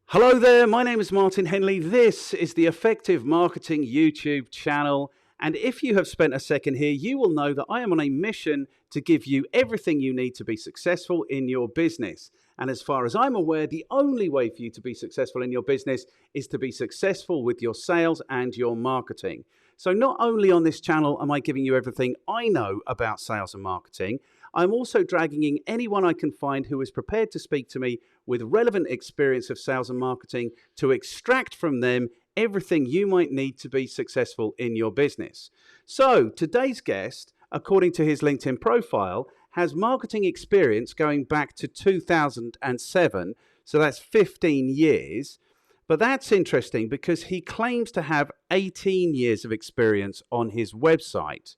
Hello there, my name is Martin Henley. This is the Effective Marketing YouTube channel. And if you have spent a second here, you will know that I am on a mission to give you everything you need to be successful in your business. And as far as I'm aware, the only way for you to be successful in your business is to be successful with your sales and your marketing. So not only on this channel am I giving you everything I know about sales and marketing, I'm also dragging in anyone I can find who is prepared to speak to me with relevant experience of sales and marketing to extract from them everything you might need to be successful in your business. So today's guest, according to his LinkedIn profile, has marketing experience going back to 2007. So that's 15 years. But that's interesting because he claims to have 18 years of experience on his website.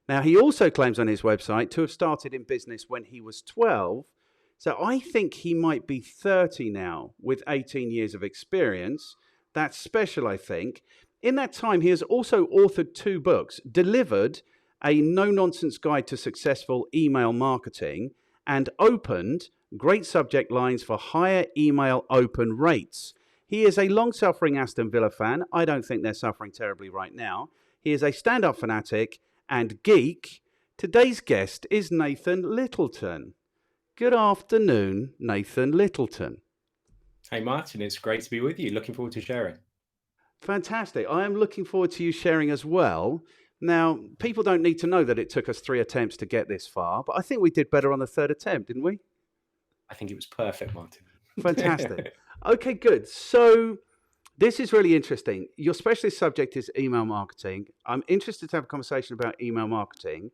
Now, he also claims on his website to have started in business when he was 12. So I think he might be 30 now with 18 years of experience. That's special, I think. In that time, he has also authored 2 books, delivered a no-nonsense guide to successful email marketing, and opened great subject lines for higher email open rates. He is a long-suffering Aston Villa fan. I don't think they're suffering terribly right now. He is a stand-up fanatic and geek. Today's guest is Nathan Littleton. Good afternoon, Nathan Littleton. Hey Martin, it's great to be with you. Looking forward to sharing. Fantastic. I am looking forward to you sharing as well. Now, people don't need to know that it took us 3 attempts to get this far, but I think we did better on the 3rd attempt, didn't we? I think it was perfect, Martin. Fantastic. Okay, good. So this is really interesting. Your specialist subject is email marketing. I'm interested to have a conversation about email marketing,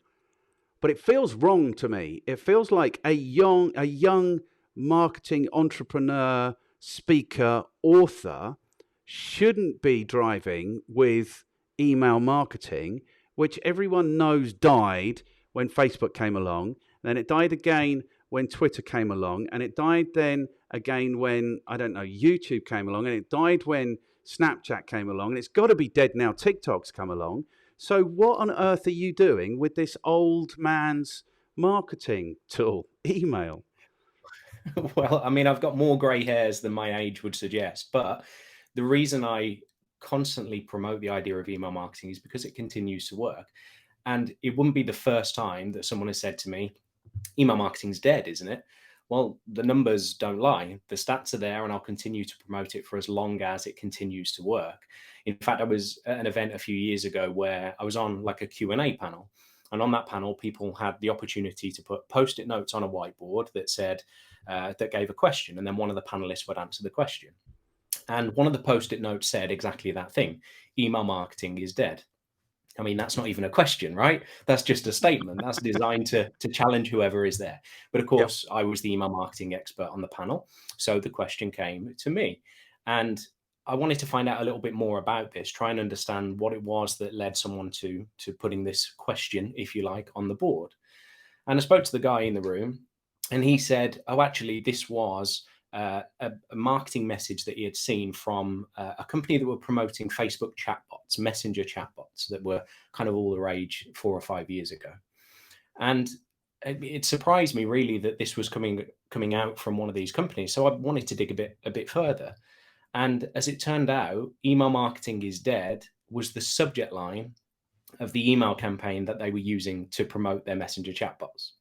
but it feels wrong to me. It feels like a young marketing entrepreneur, speaker, author shouldn't be driving with email marketing, which everyone knows died when Facebook came along. Then it died again when Twitter came along, and it died then again when, I don't know, YouTube came along, and it died when Snapchat came along, and it's got to be dead now. TikTok's come along. So what on earth are you doing with this old man's marketing tool, email? Well, I mean, I've got more grey hairs than my age would suggest, but the reason I constantly promote the idea of email marketing is because it continues to work. And it wouldn't be the first time that someone has said to me, email marketing's dead, isn't it? Well, the numbers don't lie. The stats are there, and I'll continue to promote it for as long as it continues to work. In fact, I was at an event a few years ago where I was on like a Q&A panel. And on that panel, people had the opportunity to put post-it notes on a whiteboard that said, that gave a question, and then one of the panelists would answer the question. And one of the post-it notes said exactly that thing: email marketing is dead. I mean, that's not even a question, right? That's just a statement. That's designed to challenge whoever is there. But of Yep. course, I was the email marketing expert on the panel. So the question came to me. And I wanted to find out a little bit more about this, try and understand what it was that led someone to putting this question, if you like, on the board. And I spoke to the guy in the room, and he said, oh, actually, this was a marketing message that he had seen from a company that were promoting Facebook chatbots, messenger chatbots that were kind of all the rage 4 or 5 years ago. And it surprised me really that this was coming out from one of these companies. So I wanted to dig a bit further. And as it turned out, email marketing is dead was the subject line of the email campaign that they were using to promote their messenger chatbots.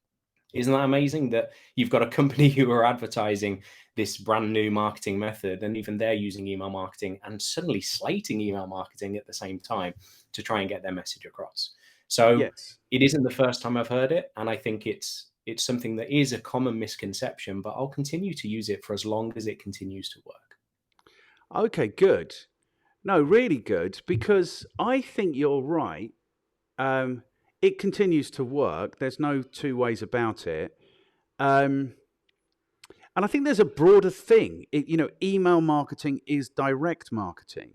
Isn't that amazing that you've got a company who are advertising this brand new marketing method, and even they're using email marketing and suddenly slating email marketing at the same time to try and get their message across? So Yes. it isn't the first time I've heard it, and I think it's something that is a common misconception, but I'll continue to use it for as long as it continues to work. Okay, good. No, really good, because I think you're right. Um, it continues to work. There's no 2 ways about it. Um, and I think there's a broader thing. Email marketing is direct marketing.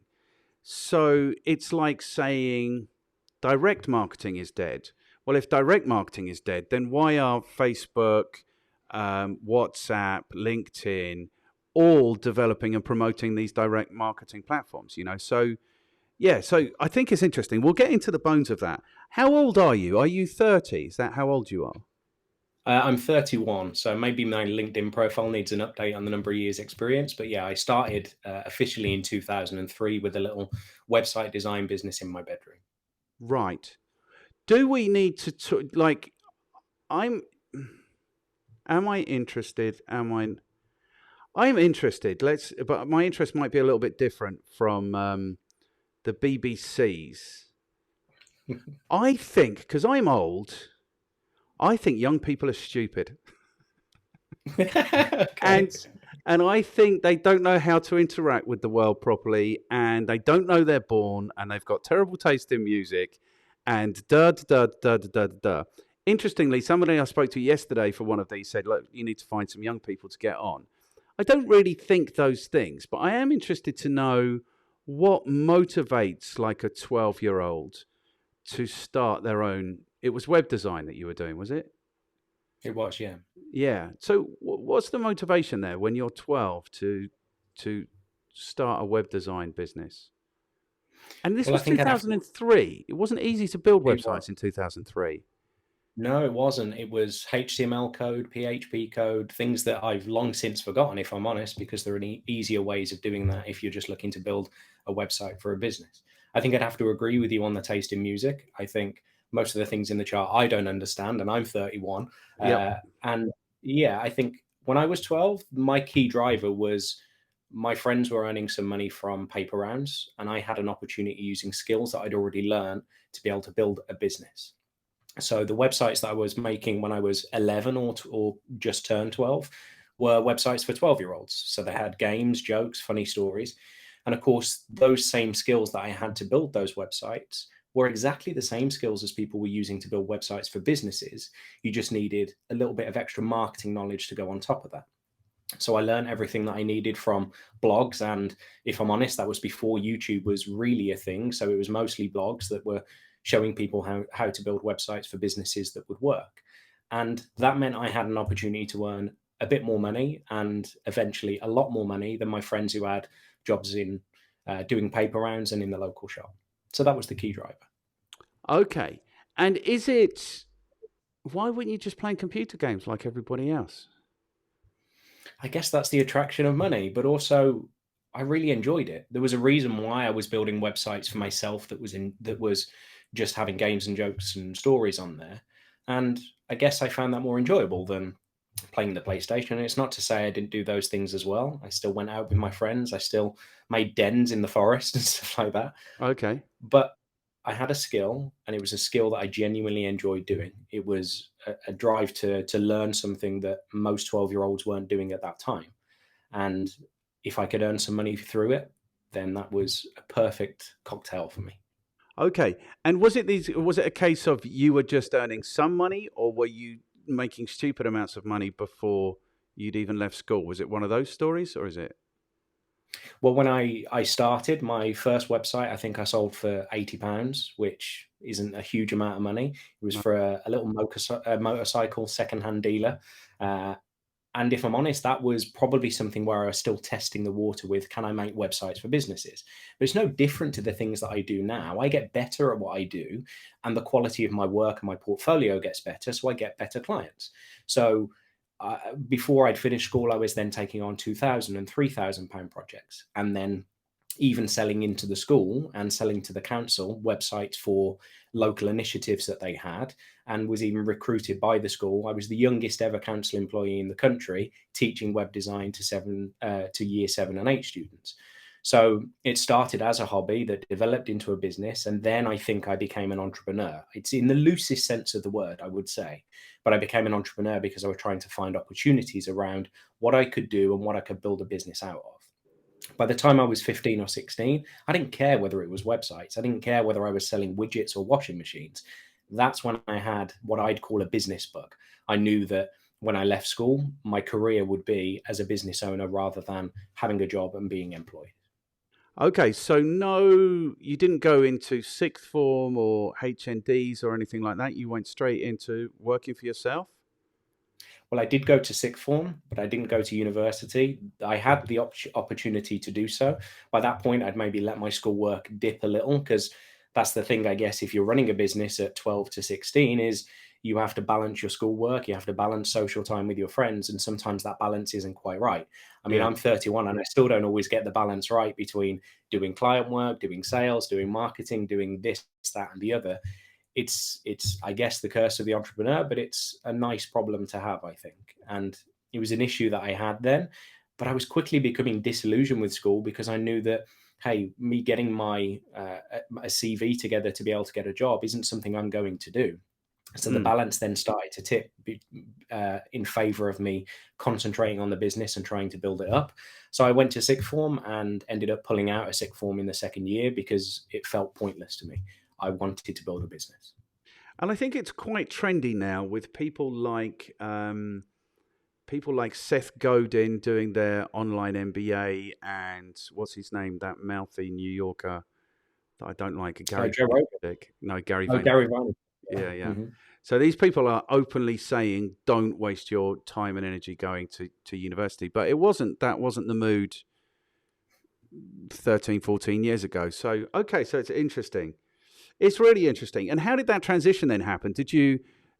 So it's like saying direct marketing is dead. Well, if direct marketing is dead, then why are Facebook, WhatsApp, LinkedIn all developing and promoting these direct marketing platforms? So yeah, so I think it's interesting. We'll get into the bones of that. How old are you? Are you 30? Is that how old you are? I'm 31, so maybe my LinkedIn profile needs an update on the number of years experience. But yeah, I started officially in 2003 with a little website design business in my bedroom. Right. Do we need to like? I'm. Am I interested? Am I? I'm interested. But my interest might be a little bit different from the BBC's. I think because I'm old, I think young people are stupid. and Okay. and I think they don't know how to interact with the world properly, and they don't know they're born, and they've got terrible taste in music, and da da da da da da da. Interestingly, somebody I spoke to yesterday for one of these said, "Look, you need to find some young people to get on." I don't really think those things, but I am interested to know what motivates like a 12-year-old to start their own. It was web design that you were doing, was it? It was, yeah. Yeah. So what's the motivation there when you're 12 to start a web design business? And this Well, I was think I'd have to. 2003. It wasn't easy to build It was. websites in 2003. No, it wasn't. It was HTML code, PHP code, things that I've long since forgotten, if I'm honest, because there are easier ways of doing that if you're just looking to build a website for a business. I think I'd have to agree with you on the taste in music. I think most of the things in the chart I don't understand, and I'm 31. Yep. And yeah, I think when I was 12, my key driver was my friends were earning some money from paper rounds, and I had an opportunity using skills that I'd already learned to be able to build a business. So the websites that I was making when I was 11 or just turned 12 were websites for 12-year-olds. So they had games, jokes, funny stories. And of course, those same skills that I had to build those websites were exactly the same skills as people were using to build websites for businesses. You just needed a little bit of extra marketing knowledge to go on top of that. So I learned everything that I needed from blogs. And if I'm honest, that was before YouTube was really a thing. So it was mostly blogs that were showing people how to build websites for businesses that would work. And that meant I had an opportunity to earn a bit more money and eventually a lot more money than my friends who had jobs in doing paper rounds and in the local shop. So that was the key driver. Okay. And is it why wouldn't you just play computer games like everybody else? I guess that's the attraction of money, but also I really enjoyed it. There was a reason why I was building websites for myself that was just having games and jokes and stories on there. And I guess I found that more enjoyable than playing the PlayStation. And it's not to say I didn't do those things as well. I still went out with my friends. I still made dens in the forest and stuff like that. Okay. But I had a skill, and it was a skill that I genuinely enjoyed doing. It was a drive to learn something that most 12-year-olds weren't doing at that time. And if I could earn some money through it, then that was a perfect cocktail for me. Okay. And was it a case of you were just earning some money or were you making stupid amounts of money before you'd even left school? Was it one of those stories or is it? Well, when I started my first website, I think I sold for £80, which isn't a huge amount of money. It was No. for a little motorcycle secondhand dealer. Uh, And if I'm honest, that was probably something where I was still testing the water with, can I make websites for businesses? But it's no different to the things that I do now. I get better at what I do, and the quality of my work and my portfolio gets better. So I get better clients. So before I'd finished school, I was then taking on 2,000 and 3,000 pound projects. And then even selling into the school and selling to the council websites for local initiatives that they had, and was even recruited by the school. I was the youngest ever council employee in the country teaching web design to year 7 and 8 students. So it started as a hobby that developed into a business, and then I think I became an entrepreneur. It's in the loosest sense of the word, I would say, but I became an entrepreneur because I was trying to find opportunities around what I could do and what I could build a business out of. By the time I was 15 or 16, I didn't care whether it was websites. I didn't care whether I was selling widgets or washing machines. That's when I had what I'd call a business bug. I knew that when I left school, my career would be as a business owner rather than having a job and being employed. Okay, so no, you didn't go into sixth form or HNDs or anything like that. You went straight into working for yourself. Well, I did go to sixth form, but I didn't go to university. I had the opportunity to do so. By that point, I'd maybe let my schoolwork dip a little because that's the thing, I guess, if you're running a business at 12 to 16 is you have to balance your schoolwork, you have to balance social time with your friends, and sometimes that balance isn't quite right. I mean, Yeah. I'm 31 and I still don't always get the balance right between doing client work, doing sales, doing marketing, doing this, that, and the other. It's I guess the curse of the entrepreneur, but it's a nice problem to have, I think. And it was an issue that I had then, but I was quickly becoming disillusioned with school because I knew that, hey, me getting my a CV together to be able to get a job isn't something I'm going to do. So the Mm. balance then started to tip in favor of me concentrating on the business and trying to build it up. So I went to sixth form and ended up pulling out a sixth form in the second year because it felt pointless to me. I wanted to build a business. And I think it's quite trendy now with people like Seth Godin doing their online MBA, and what's his name, that mouthy New Yorker that I don't like, Gary Joe Rogan. Vaynerchuk. No, Gary Oh, Vaynerchuk. Gary Vaynerchuk. Yeah. Yeah, yeah. Hmm. So these people are openly saying, "Don't waste your time and energy going to university." But that wasn't the mood 13, 14 years ago. So okay, so it's interesting. It's really interesting. And how did that transition then happen? Did you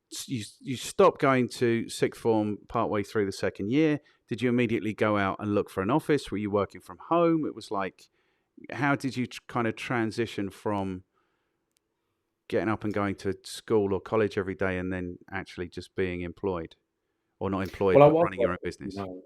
stop going to sixth form partway through the second year? Did you immediately go out and look for an office? Were you working from home? It was like, how did you kind of transition from getting up and going to school or college every day and then actually just being employed, or not employed, Well, I but was running your own working from business? home.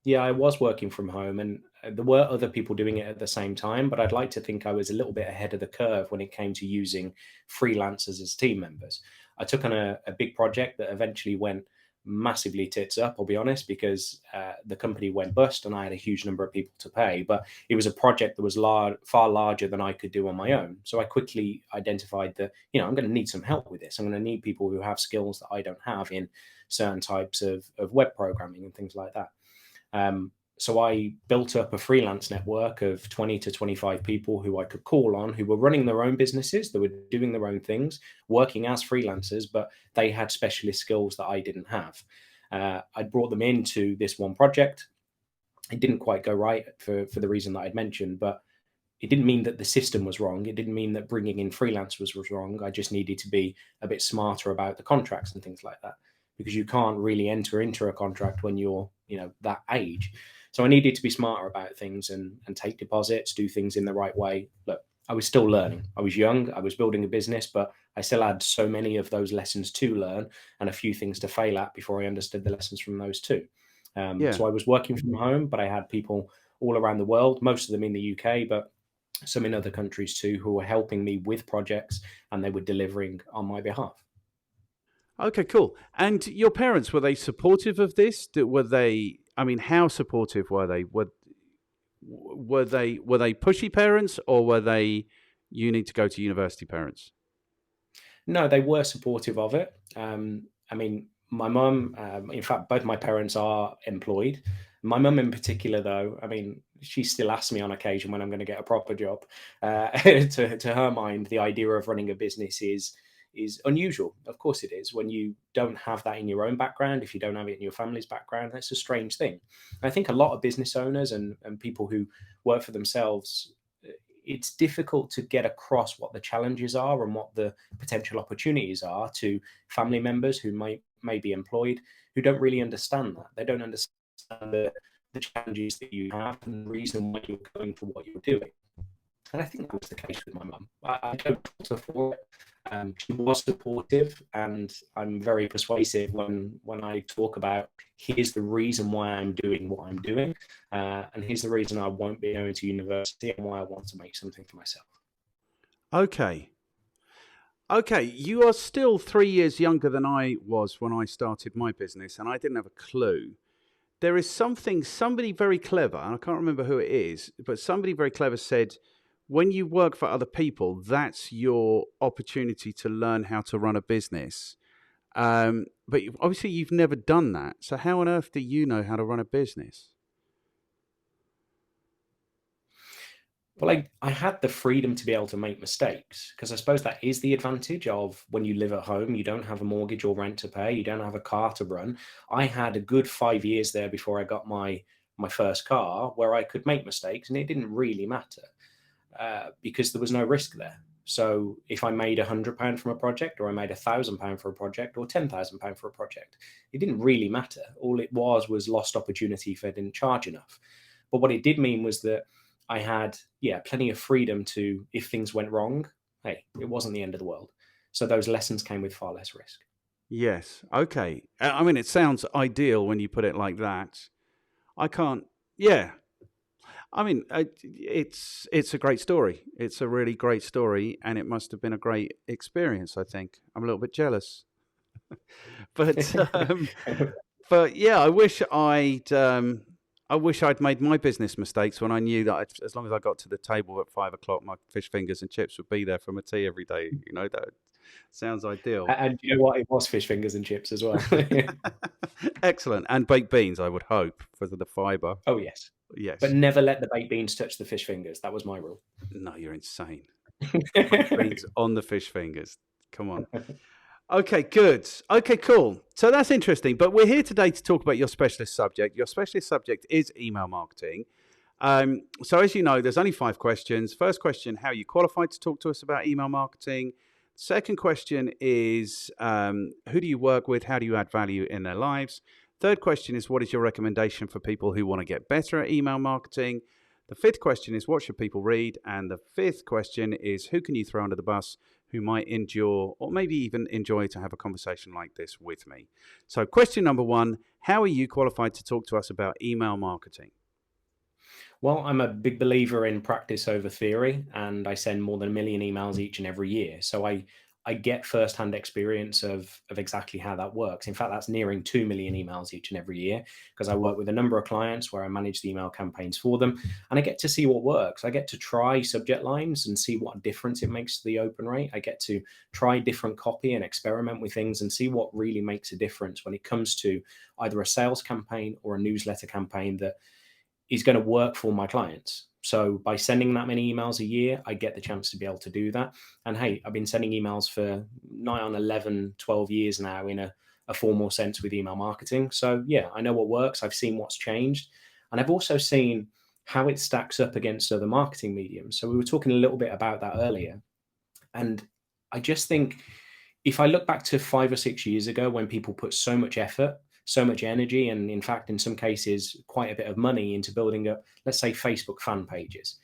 Yeah, I was working from home, and there were other people doing it at the same time, but I'd like to think I was a little bit ahead of the curve when it came to using freelancers as team members. I took on a big project that eventually went massively tits up, I'll be honest, because the company went bust and I had a huge number of people to pay. But it was a project that was far larger than I could do on my own. So I quickly identified that, I'm going to need some help with this. I'm going to need people who have skills that I don't have in certain types of web programming and things like that. So I built up a freelance network of 20 to 25 people who I could call on, who were running their own businesses, they were doing their own things, working as freelancers, but they had specialist skills that I didn't have. I brought them into this one project. It didn't quite go right for the reason that I'd mentioned, but it didn't mean that the system was wrong. It didn't mean that bringing in freelancers was wrong. I just needed to be a bit smarter about the contracts and things like that, because you can't really enter into a contract when you're, that age. So I needed to be smarter about things and take deposits, do things in the right way. Look, I was still learning. I was young. I was building a business, but I still had so many of those lessons to learn and a few things to fail at before I understood the lessons from those too. Yeah. So I was working from home, but I had people all around the world, most of them in the UK, but some in other countries too, who were helping me with projects and they were delivering on my behalf. Okay, cool. And your parents, were they supportive of this? Were they? I mean, how supportive were they? Were they pushy parents, or were they, you need to go to university parents? No, they were supportive of it. I mean, my mum, in fact, both my parents are employed. My mum, in particular, though, I mean, she still asks me on occasion when I'm going to get a proper job. To her mind, the idea of running a business is unusual. Of course, it is. When you don't have that in your own background, if you don't have it in your family's background, that's a strange thing. I think a lot of business owners and people who work for themselves, it's difficult to get across what the challenges are and what the potential opportunities are to family members who may be employed, who don't really understand that. They don't understand the challenges that you have and the reason why you're going for what you're doing. And I think that was the case with my mum. I don't fault her for it. She was supportive, and I'm very persuasive when I talk about, here's the reason why I'm doing what I'm doing, and here's the reason I won't be going to university and why I want to make something for myself. Okay. Okay, you are still 3 years younger than I was when I started my business, and I didn't have a clue. There is somebody very clever, and I can't remember who it is, but somebody very clever said, when you work for other people, that's your opportunity to learn how to run a business. But obviously, you've never done that. So, how on earth do you know how to run a business? Well, I had the freedom to be able to make mistakes, because I suppose that is the advantage of when you live at home. You don't have a mortgage or rent to pay. You don't have a car to run. I had a good 5 years there before I got my first car where I could make mistakes, and it didn't really matter because there was no risk there. So if I made £100 from a project, or I made £1,000 for a project, or £10,000 for a project, it didn't really matter. All it was lost opportunity if I didn't charge enough. But what it did mean was that I had, plenty of freedom to, if things went wrong, hey, it wasn't the end of the world. So those lessons came with far less risk. Yes. Okay. I mean, it sounds ideal when you put it like that. I can't. Yeah. I mean, it's a great story. It's a really great story, and it must have been a great experience. I think I'm a little bit jealous, but but yeah, I wish I'd made my business mistakes when I knew that as long as I got to the table at 5 o'clock, my fish fingers and chips would be there for my tea every day. You know, that sounds ideal. And you know what? It was fish fingers and chips as well. Excellent, and baked beans. I would hope for the fibre. Oh, yes. Yes. But never let the baked beans touch the fish fingers. That was my rule. No, you're insane. Baked beans on the fish fingers. Come on. Okay, good. Okay, cool. So that's interesting. But we're here today to talk about your specialist subject. Your specialist subject is email marketing. So as you know, there's only 5 questions. First question, how are you qualified to talk to us about email marketing? Second question is, who do you work with? How do you add value in their lives? Third question is, what is your recommendation for people who want to get better at email marketing? The fifth question is, what should people read? And the fifth question is, who can you throw under the bus who might endure or maybe even enjoy to have a conversation like this with me? So question number 1, how are you qualified to talk to us about email marketing? Well, I'm a big believer in practice over theory, and I send more than 1 million emails each and every year. So I get firsthand experience of exactly how that works. In fact, that's nearing 2 million emails each and every year, because I work with a number of clients where I manage the email campaigns for them, and I get to see what works. I get to try subject lines and see what difference it makes to the open rate. I get to try different copy and experiment with things and see what really makes a difference when it comes to either a sales campaign or a newsletter campaign that is going to work for my clients. So by sending that many emails a year, I get the chance to be able to do that. And hey, I've been sending emails for nigh on 11, 12 years now in a formal sense with email marketing. So yeah, I know what works. I've seen what's changed. And I've also seen how it stacks up against other marketing mediums. So we were talking a little bit about that earlier. And I just think if I look back to 5 or 6 years ago, when people put so much effort, so much energy, and in fact, in some cases, quite a bit of money into building up, let's say, Facebook fan pages.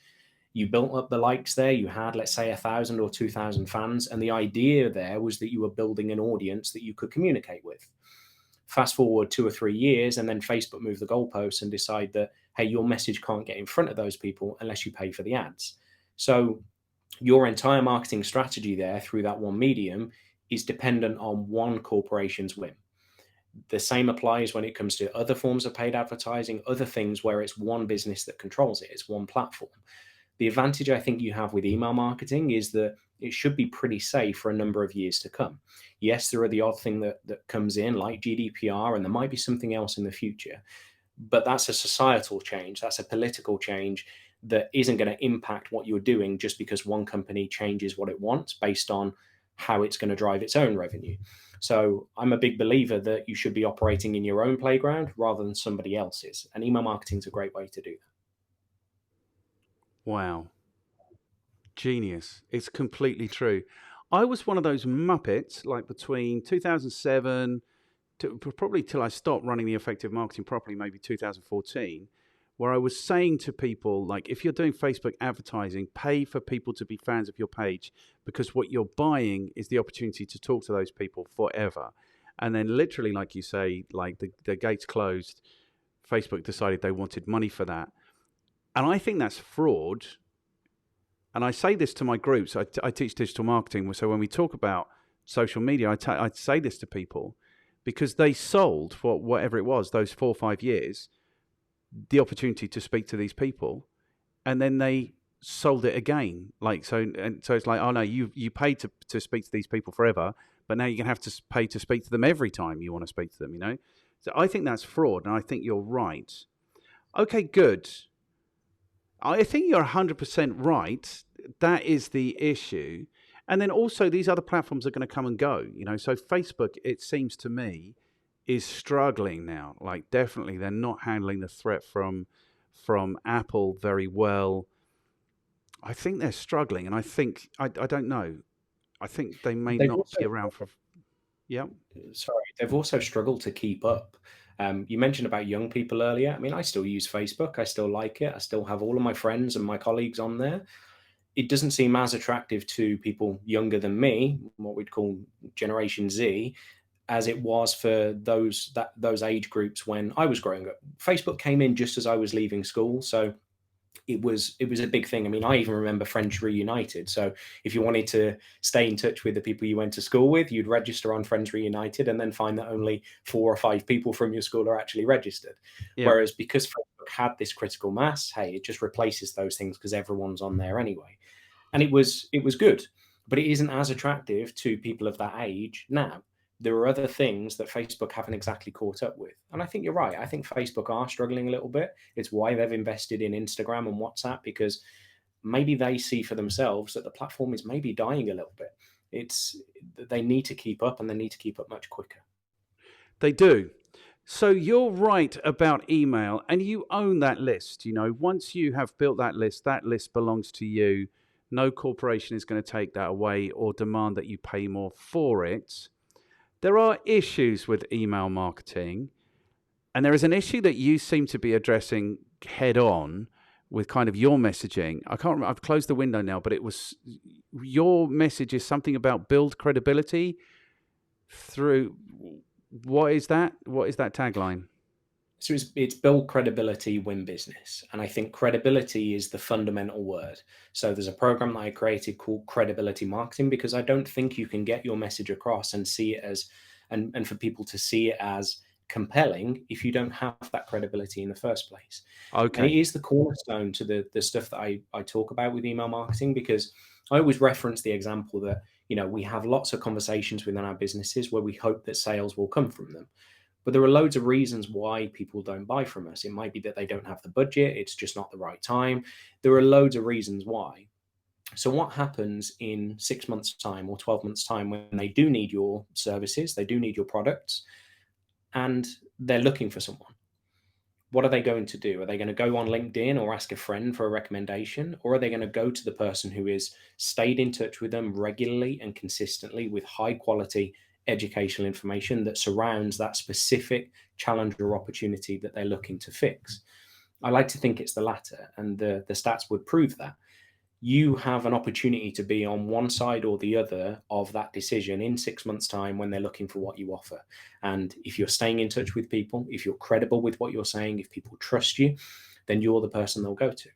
You built up the likes there. You had, let's say, 1,000 or 2,000 fans. And the idea there was that you were building an audience that you could communicate with. Fast forward 2 or 3 years, and then Facebook moved the goalposts and decide that, hey, your message can't get in front of those people unless you pay for the ads. So your entire marketing strategy there through that one medium is dependent on one corporation's whim. The same applies when it comes to other forms of paid advertising, other things where it's one business that controls it, it's one platform. The advantage I think you have with email marketing is that it should be pretty safe for a number of years to come. Yes, there are the odd thing that comes in like GDPR, and there might be something else in the future, but that's a societal change, that's a political change that isn't going to impact what you're doing just because one company changes what it wants based on how it's going to drive its own revenue. So I'm a big believer that you should be operating in your own playground rather than somebody else's. And email marketing is a great way to do that. Wow. Genius. It's completely true. I was one of those muppets, like between 2007 to probably till I stopped running the effective marketing properly, maybe 2014, where I was saying to people, like, if you're doing Facebook advertising, pay for people to be fans of your page, because what you're buying is the opportunity to talk to those people forever. And then literally, like you say, like the gates closed, Facebook decided they wanted money for that. And I think that's fraud. And I say this to my groups. I teach digital marketing. So when we talk about social media, I say this to people because they sold for whatever it was, those 4 or 5 years, the opportunity to speak to these people, and then they sold it again. Like so it's like, oh no, you paid to speak to these people forever, but now you're gonna have to pay to speak to them every time you want to speak to them, you know? So I think that's fraud, and I think you're right. Okay, good. I think you're 100% right. That is the issue. And then also these other platforms are going to come and go, you know. So Facebook, it seems to me, is struggling now. Like definitely they're not handling the threat from Apple very well. I think they're struggling, and I don't know. I think they may They've not also be around for. Yeah. Sorry, they've also struggled to keep up. You mentioned about young people earlier. I mean, I still use Facebook. I still like it. I still have all of my friends and my colleagues on there. It doesn't seem as attractive to people younger than me, what we'd call Generation Z, as it was for those age groups when I was growing up. Facebook came in just as I was leaving school, so it was a big thing. I mean, I even remember Friends Reunited. So if you wanted to stay in touch with the people you went to school with, you'd register on Friends Reunited and then find that only 4 or 5 people from your school are actually registered. Yeah. Whereas because Facebook had this critical mass, hey, it just replaces those things because everyone's on there anyway. And it was good, but it isn't as attractive to people of that age now. There are other things that Facebook haven't exactly caught up with. And I think you're right. I think Facebook are struggling a little bit. It's why they've invested in Instagram and WhatsApp, because maybe they see for themselves that the platform is maybe dying a little bit. It's they need to keep up, and they need to keep up much quicker. They do. So you're right about email, and you own that list. Once you have built that list belongs to you. No corporation is going to take that away or demand that you pay more for it. There are issues with email marketing, and there is an issue that you seem to be addressing head on with kind of your messaging. I can't remember, I've closed the window now, but it was your message is something about build credibility through. What is that? What is that tagline? So it's build credibility, win business. And I think credibility is the fundamental word. So there's a program that I created called Credibility Marketing, because I don't think you can get your message across and see it as, and for people to see it as compelling if you don't have that credibility in the first place. And it Okay. is the cornerstone to the stuff that I talk about with email marketing, because I always reference the example that, we have lots of conversations within our businesses where we hope that sales will come from them. But there are loads of reasons why people don't buy from us. It might be that they don't have the budget, it's just not the right time. There are loads of reasons why. So, what happens in 6 months' time or 12 months' time when they do need your services, they do need your products, and they're looking for someone? What are they going to do? Are they going to go on LinkedIn or ask a friend for a recommendation? Or are they going to go to the person who has stayed in touch with them regularly and consistently with high quality educational information that surrounds that specific challenge or opportunity that they're looking to fix? I like to think it's the latter, and the stats would prove that. You have an opportunity to be on one side or the other of that decision in 6 months' time when they're looking for what you offer. And if you're staying in touch with people, if you're credible with what you're saying, if people trust you, then you're the person they'll go to.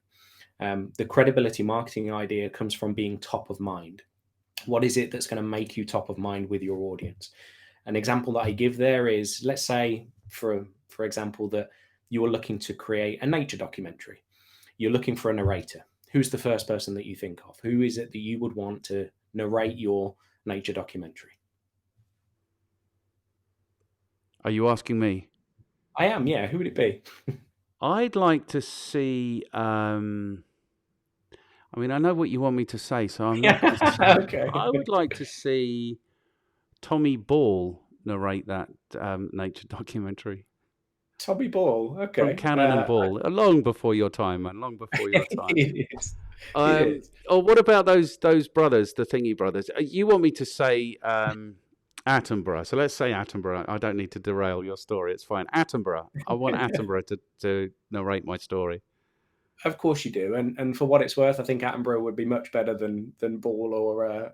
The credibility marketing idea comes from being top of mind. What is it that's going to make you top of mind with your audience? An example that I give there is, let's say, for example, that you are looking to create a nature documentary. You're looking for a narrator. Who's the first person that you think of? Who is it that you would want to narrate your nature documentary? Are you asking me? I am, yeah. Who would it be? I'd like to see. I mean, I know what you want me to say, so I'm not going to say. Okay. I would like to see Tommy Ball narrate that nature documentary Tommy Ball. from Okay. Cannon and Ball, long before your time, man, long before your time. It is. It is. Or what about those brothers, the Thingy brothers? You want me to say Attenborough? So let's say Attenborough. I don't need to derail your story. It's fine. Attenborough. I want Attenborough to narrate my story. Of course you do, and for what it's worth, I think Attenborough would be much better than Ball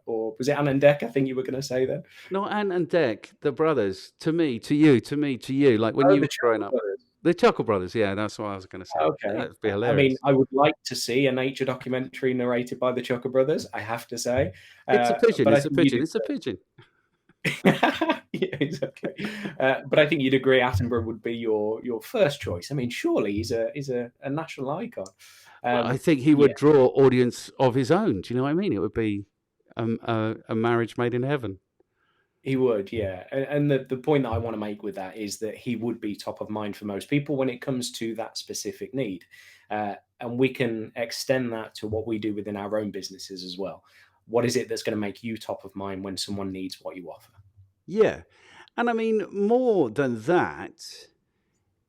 or was it Ann and Deck? I think you were going to say then. Not Ant and Dec, the brothers. To me, to you, to me, to you. Like when Oh, you the were growing Chuckle up. Brothers. The Chuckle Brothers. Yeah, that's what I was going to say. Okay. That'd be I mean, hilarious. I would like to see a nature documentary narrated by the Chuckle Brothers, I have to say. It's a pigeon. But I It's a think you'd pigeon. It's a pigeon. yeah, exactly. But I think you'd agree Attenborough would be your first choice. I mean, surely he's a national icon. Well, I think he Yeah, would draw audience of his own. Do you know what I mean? It would be a marriage made in heaven. he would. Yeah, and the point that I want to make with that is that he would be top of mind for most people when it comes to that specific need, and we can extend that to what we do within our own businesses as well. What is it that's going to make you top of mind when someone needs what you offer? Yeah. And I mean, more than that,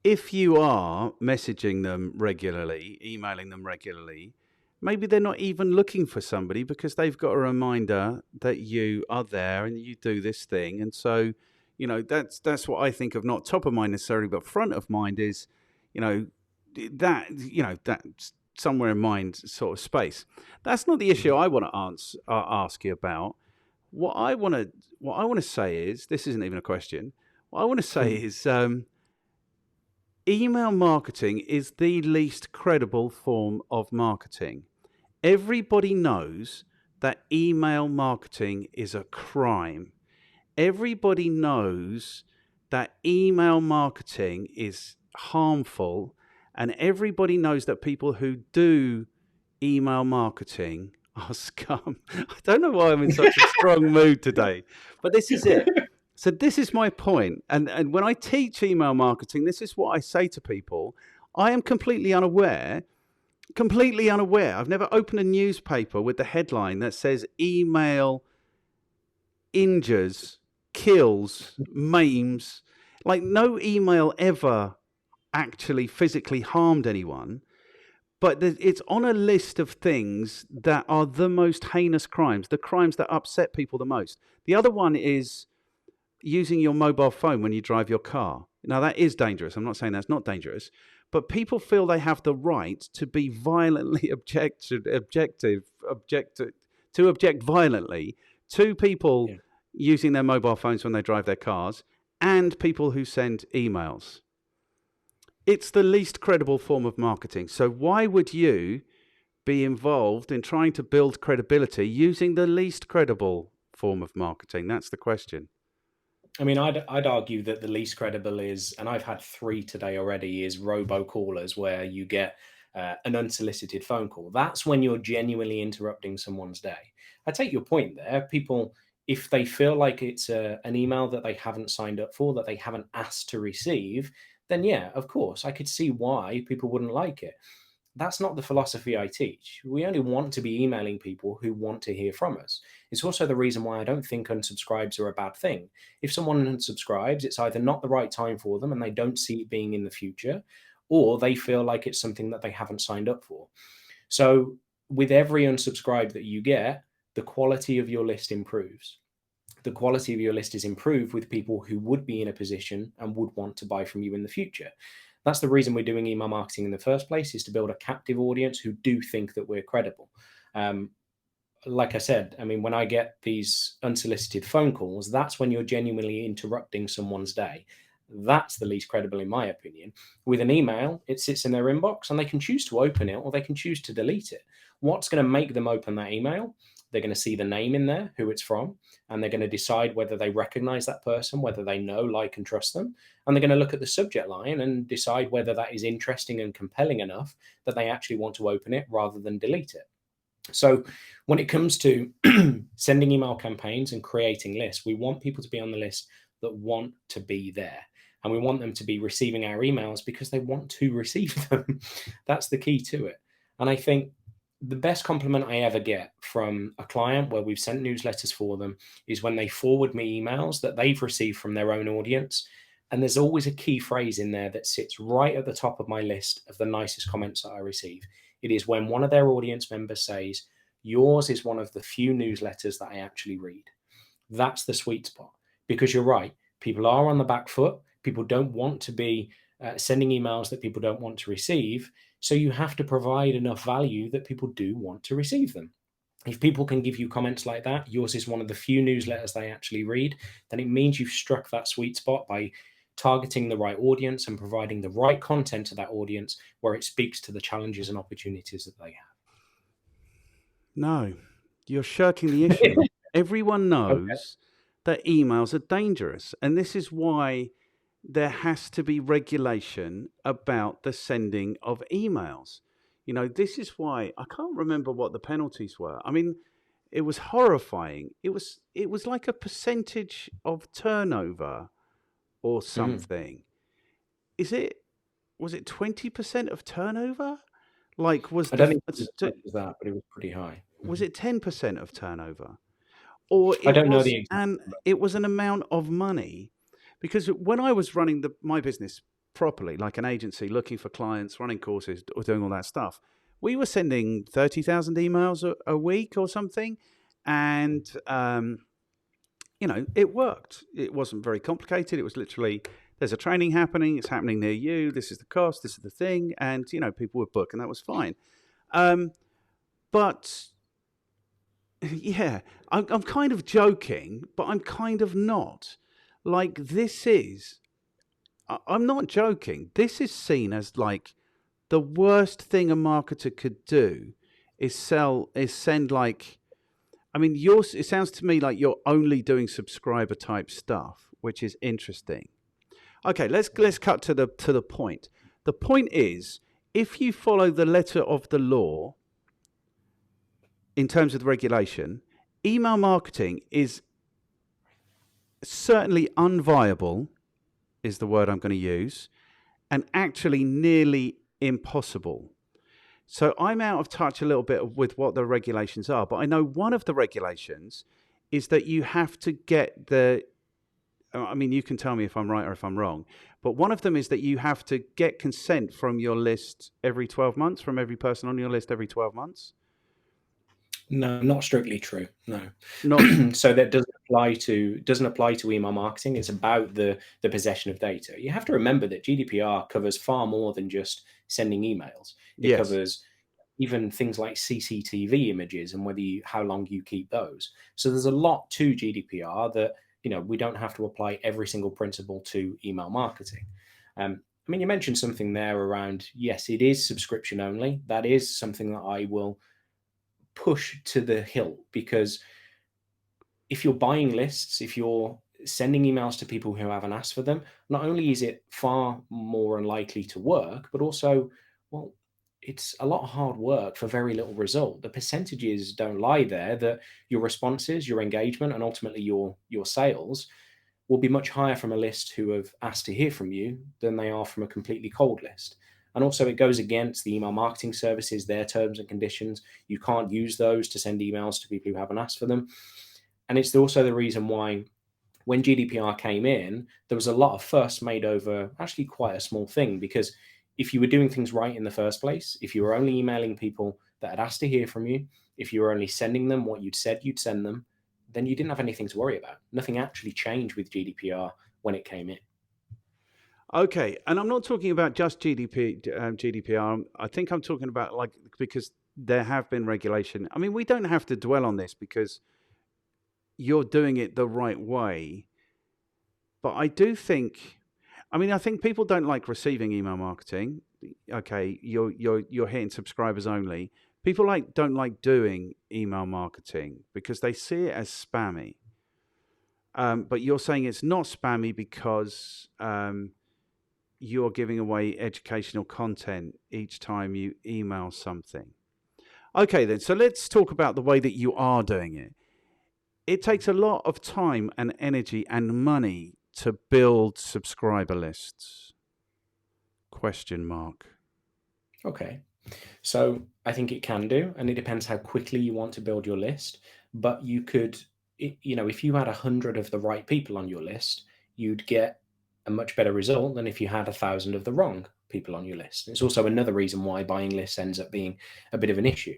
if you are messaging them regularly, emailing them regularly, maybe they're not even looking for somebody because they've got a reminder that you are there and you do this thing. And so, that's what I think of, not top of mind necessarily, but front of mind is, you know, that's somewhere in mind sort of space. That's not the issue I want to ask you about. What I want to say is, this isn't even a question. What I want to say is, email marketing is the least credible form of marketing. Everybody knows that email marketing is a crime. Everybody knows that email marketing is harmful, and everybody knows that people who do email marketing are scum. I don't know why I'm in such a strong mood today, but this is it. So this is my point. And when I teach email marketing, this is what I say to people. I am completely unaware. I've never opened a newspaper with the headline that says email injures, kills, maims. Like, no email ever actually physically harmed anyone. But it's on a list of things that are the most heinous crimes, the crimes that upset people the most. The other one is using your mobile phone when you drive your car. Now, that is dangerous. I'm not saying that's not dangerous. But people feel they have the right to be violently object violently to people using their mobile phones when they drive their cars, and people who send emails. It's the least credible form of marketing. So why would you be involved in trying to build credibility using the least credible form of marketing? That's the question. I mean, I'd argue that the least credible is, and I've had 3 today already, is robocallers, where you get an unsolicited phone call. That's when you're genuinely interrupting someone's day. I take your point there. People, if they feel like it's an email that they haven't signed up for, that they haven't asked to receive, then yeah, of course, I could see why people wouldn't like it. That's not the philosophy I teach. We only want to be emailing people who want to hear from us. It's also the reason why I don't think unsubscribes are a bad thing. If someone unsubscribes, it's either not the right time for them and they don't see it being in the future, or they feel like it's something that they haven't signed up for. So with every unsubscribe that you get, the quality of your list improves. The quality of your list is improved with people who would be in a position and would want to buy from you in the future. That's the reason we're doing email marketing in the first place, is to build a captive audience who do think that we're credible. Like I said, I mean, when I get these unsolicited phone calls, that's when you're genuinely interrupting someone's day. That's the least credible, in my opinion. With an email, it sits in their inbox and they can choose to open it or they can choose to delete it. What's going to make them open that email? They're going to see the name in there, who it's from, and they're going to decide whether they recognize that person, whether they know, like, and trust them. And they're going to look at the subject line and decide whether that is interesting and compelling enough that they actually want to open it rather than delete it. So when it comes to sending email campaigns and creating lists, we want people to be on the list that want to be there. And we want them to be receiving our emails because they want to receive them. That's the key to it. And I think the best compliment I ever get from a client where we've sent newsletters for them is when they forward me emails that they've received from their own audience. And there's always a key phrase in there that sits right at the top of my list of the nicest comments that I receive. It is when one of their audience members says, "Yours is one of the few newsletters that I actually read." That's the sweet spot, because you're right. People are on the back foot. People don't want to be sending emails that people don't want to receive. So you have to provide enough value that people do want to receive them. If people can give you comments like that, "Yours is one of the few newsletters they actually read," then it means you've struck that sweet spot by targeting the right audience and providing the right content to that audience where it speaks to the challenges and opportunities that they have. No, you're shirking the issue. Everyone knows that emails are dangerous. And this is why there has to be regulation about the sending of emails. This is why I can't remember what the penalties were. I mean, it was horrifying. It was like a percentage of turnover or something. Was it 20% of turnover? Like, I don't think it was as much as that, but it was pretty high. Was it 10% of turnover? Or I don't know the exact number. It was an amount of money. Because when I was running my business properly, like an agency, looking for clients, running courses, or doing all that stuff, we were sending 30,000 emails a week or something. And, it worked. It wasn't very complicated. It was literally, there's a training happening. It's happening near you. This is the cost. This is the thing. And, people would book, and that was fine. But yeah, I'm kind of joking, but I'm kind of not. Like, I'm not joking. This is seen as like the worst thing a marketer could do is send like, I mean, it sounds to me like you're only doing subscriber type stuff, which is interesting. Okay, let's cut to the point. The point is, if you follow the letter of the law in terms of the regulation, email marketing is certainly unviable, is the word I'm going to use, and actually nearly impossible. So I'm out of touch a little bit with what the regulations are, but I know one of the regulations is that you have to get you can tell me if I'm right or if I'm wrong, but one of them is that you have to get consent from your list every 12 months, from every person on your list every 12 months. No, not strictly true. No. Not So that doesn't apply to email marketing. It's about the possession of data. You have to remember that GDPR covers far more than just sending emails. It yes. covers even things like CCTV images and how long you keep those. So there's a lot to GDPR that we don't have to apply every single principle to email marketing. You mentioned something there around, yes, it is subscription only. That is something that I will push to the hilt, because if you're buying lists, if you're sending emails to people who haven't asked for them, not only is it far more unlikely to work, but also, well, it's a lot of hard work for very little result. The percentages don't lie there that your responses, your engagement, and ultimately your sales will be much higher from a list who have asked to hear from you than they are from a completely cold list. And also it goes against the email marketing services, their terms and conditions. You can't use those to send emails to people who haven't asked for them. And it's also the reason why when GDPR came in, there was a lot of fuss made over actually quite a small thing, because if you were doing things right in the first place, if you were only emailing people that had asked to hear from you, if you were only sending them what you'd said you'd send them, then you didn't have anything to worry about. Nothing actually changed with GDPR when it came in. Okay, and I'm not talking about just GDPR. I think I'm talking about because there have been regulation. I mean, we don't have to dwell on this because you're doing it the right way. But I do think, I think people don't like receiving email marketing. Okay, you're hitting subscribers only. People don't like doing email marketing because they see it as spammy. But you're saying it's not spammy because you're giving away educational content each time you email something. Okay, then. So let's talk about the way that you are doing it. It takes a lot of time and energy and money to build subscriber lists. ? Okay. So I think it can do, and it depends how quickly you want to build your list. But you could, if you had 100 of the right people on your list, you'd get a much better result than if you had 1,000 of the wrong people on your list. It's also another reason why buying lists ends up being a bit of an issue.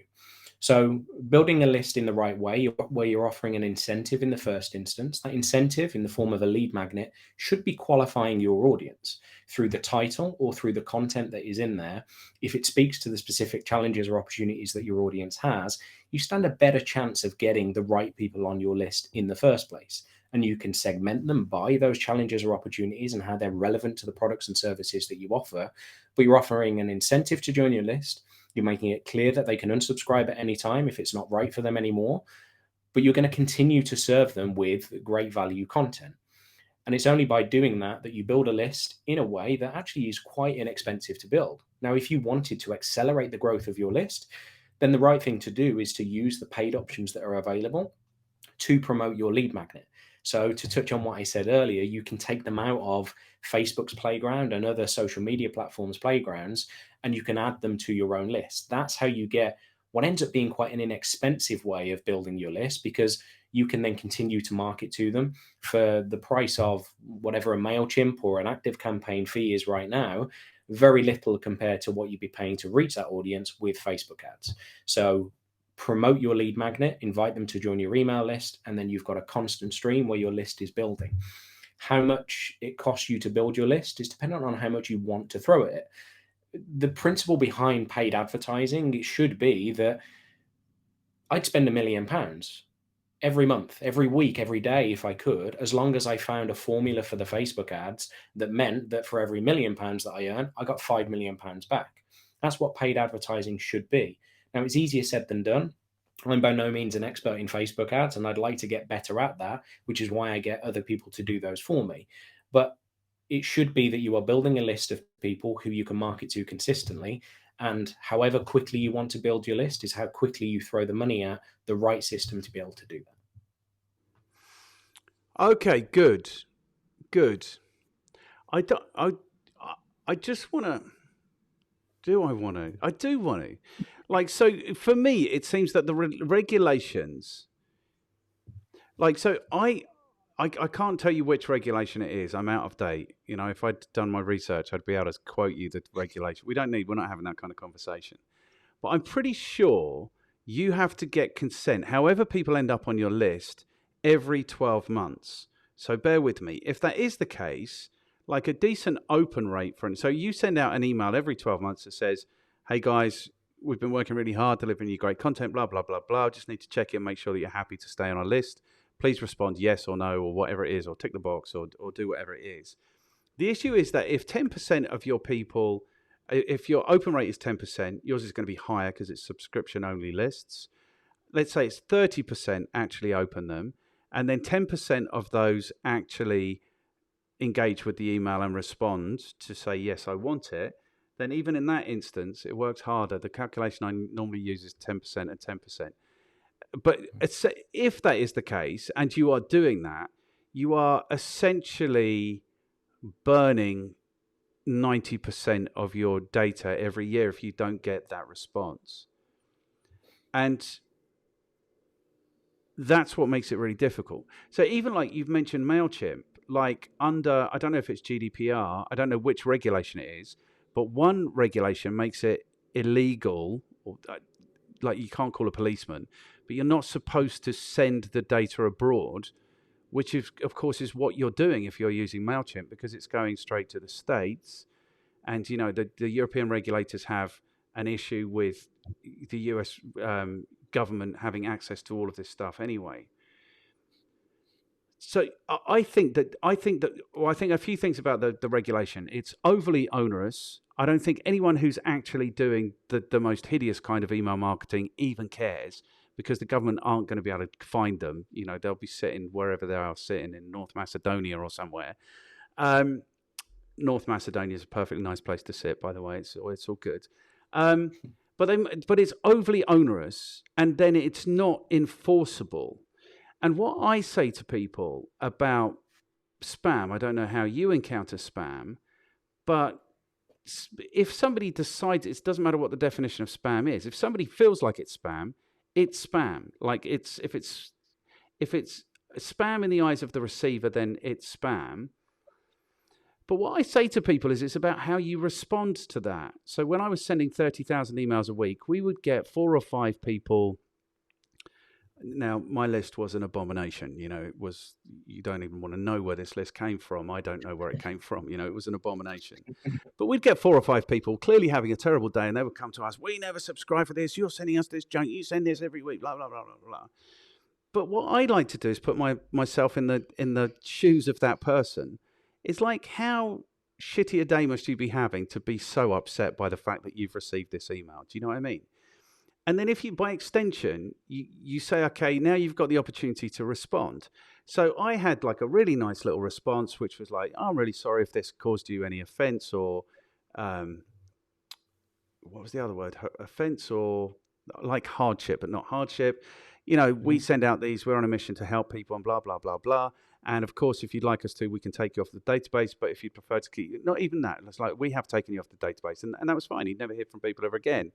So building a list in the right way, where you're offering an incentive in the first instance, that incentive in the form of a lead magnet should be qualifying your audience through the title or through the content that is in there. If it speaks to the specific challenges or opportunities that your audience has, you stand a better chance of getting the right people on your list in the first place. And you can segment them by those challenges or opportunities and how they're relevant to the products and services that you offer. But you're offering an incentive to join your list. You're making it clear that they can unsubscribe at any time if it's not right for them anymore, but you're going to continue to serve them with great value content. And it's only by doing that that you build a list in a way that actually is quite inexpensive to build. Now, if you wanted to accelerate the growth of your list, then the right thing to do is to use the paid options that are available to promote your lead magnet. So to touch on what I said earlier, you can take them out of Facebook's playground and other social media platforms' playgrounds, and you can add them to your own list. That's how you get what ends up being quite an inexpensive way of building your list, because you can then continue to market to them for the price of whatever a MailChimp or an Active Campaign fee is right now. very little compared to what you'd be paying to reach that audience with Facebook ads. So promote your lead magnet, invite them to join your email list, and then you've got a constant stream where your list is building. How much it costs you to build your list is dependent on how much you want to throw at it. The principle behind paid advertising, it should be that I'd spend £1 million every month, every week, every day if I could, as long as I found a formula for the Facebook ads that meant that for every £1 million that I earn, I got £5 million back. That's what paid advertising should be. Now, it's easier said than done. I'm by no means an expert in Facebook ads, and I'd like to get better at that, which is why I get other people to do those for me. But it should be that you are building a list of people who you can market to consistently. And however quickly you want to build your list is how quickly you throw the money at the right system to be able to do that. Okay, good. I just want to. I do want to. Like, so for me, it seems that the regulations. Like, so I can't tell you which regulation it is. I'm out of date. You know, if I'd done my research, I'd be able to quote you the regulation. We're not having that kind of conversation. But I'm pretty sure you have to get consent, however people end up on your list, every 12 months. So bear with me. If that is the case, like a decent open rate so you send out an email every 12 months that says, hey guys, we've been working really hard delivering you great content, blah, blah, blah, blah. Just need to check in, make sure that you're happy to stay on our list. Please respond yes or no or whatever it is, or tick the box or do whatever it is. The issue is that if 10% of your people, if your open rate is 10%, yours is going to be higher because it's subscription-only lists. Let's say it's 30% actually open them, and then 10% of those actually engage with the email and respond to say, yes, I want it. Then even in that instance, it works harder. The calculation I normally use is 10% and 10%. But if that is the case and you are doing that, you are essentially burning 90% of your data every year if you don't get that response. And that's what makes it really difficult. So even like you've mentioned MailChimp, like under, I don't know if it's GDPR, I don't know which regulation it is, but one regulation makes it illegal, or like you can't call a policeman, but you're not supposed to send the data abroad, which is, of course, is what you're doing if you're using MailChimp, because it's going straight to the States. And, you know, the European regulators have an issue with the US government having access to all of this stuff anyway. So I think a few things about the regulation. It's overly onerous. I don't think anyone who's actually doing the most hideous kind of email marketing even cares, because the government aren't going to be able to find them. You know, they'll be sitting wherever they are sitting, in North Macedonia or somewhere. North Macedonia is a perfectly nice place to sit, by the way. It's all good. But it's overly onerous, and then it's not enforceable. And what I say to people about spam, I don't know how you encounter spam, but if somebody decides, it doesn't matter what the definition of spam is. If somebody feels like it's spam, it's spam. Like if it's spam in the eyes of the receiver, then it's spam. But what I say to people is it's about how you respond to that. So when I was sending 30,000 emails a week, we would get 4 or 5 people. Now, my list was an abomination. You know, it was, you don't even want to know where this list came from. I don't know where it came from. You know, it was an abomination. But we'd get 4 or 5 people clearly having a terrible day, and they would come to us, we never subscribe for this. You're sending us this junk. You send this every week, blah, blah, blah, blah, blah. But what I like to do is put myself in the shoes of that person. It's like, how shitty a day must you be having to be so upset by the fact that you've received this email? Do you know what I mean? And then if you, by extension, you say, okay, now you've got the opportunity to respond. So I had like a really nice little response, which was like, I'm really sorry if this caused you any offense, or what was the other word? Offense, or like hardship, but not hardship. You know, we send out these, we're on a mission to help people and blah, blah, blah, blah. And of course, if you'd like us to, we can take you off the database. But if you'd prefer to keep, not even that, it's like, we have taken you off the database. And that was fine. You'd never hear from people ever again.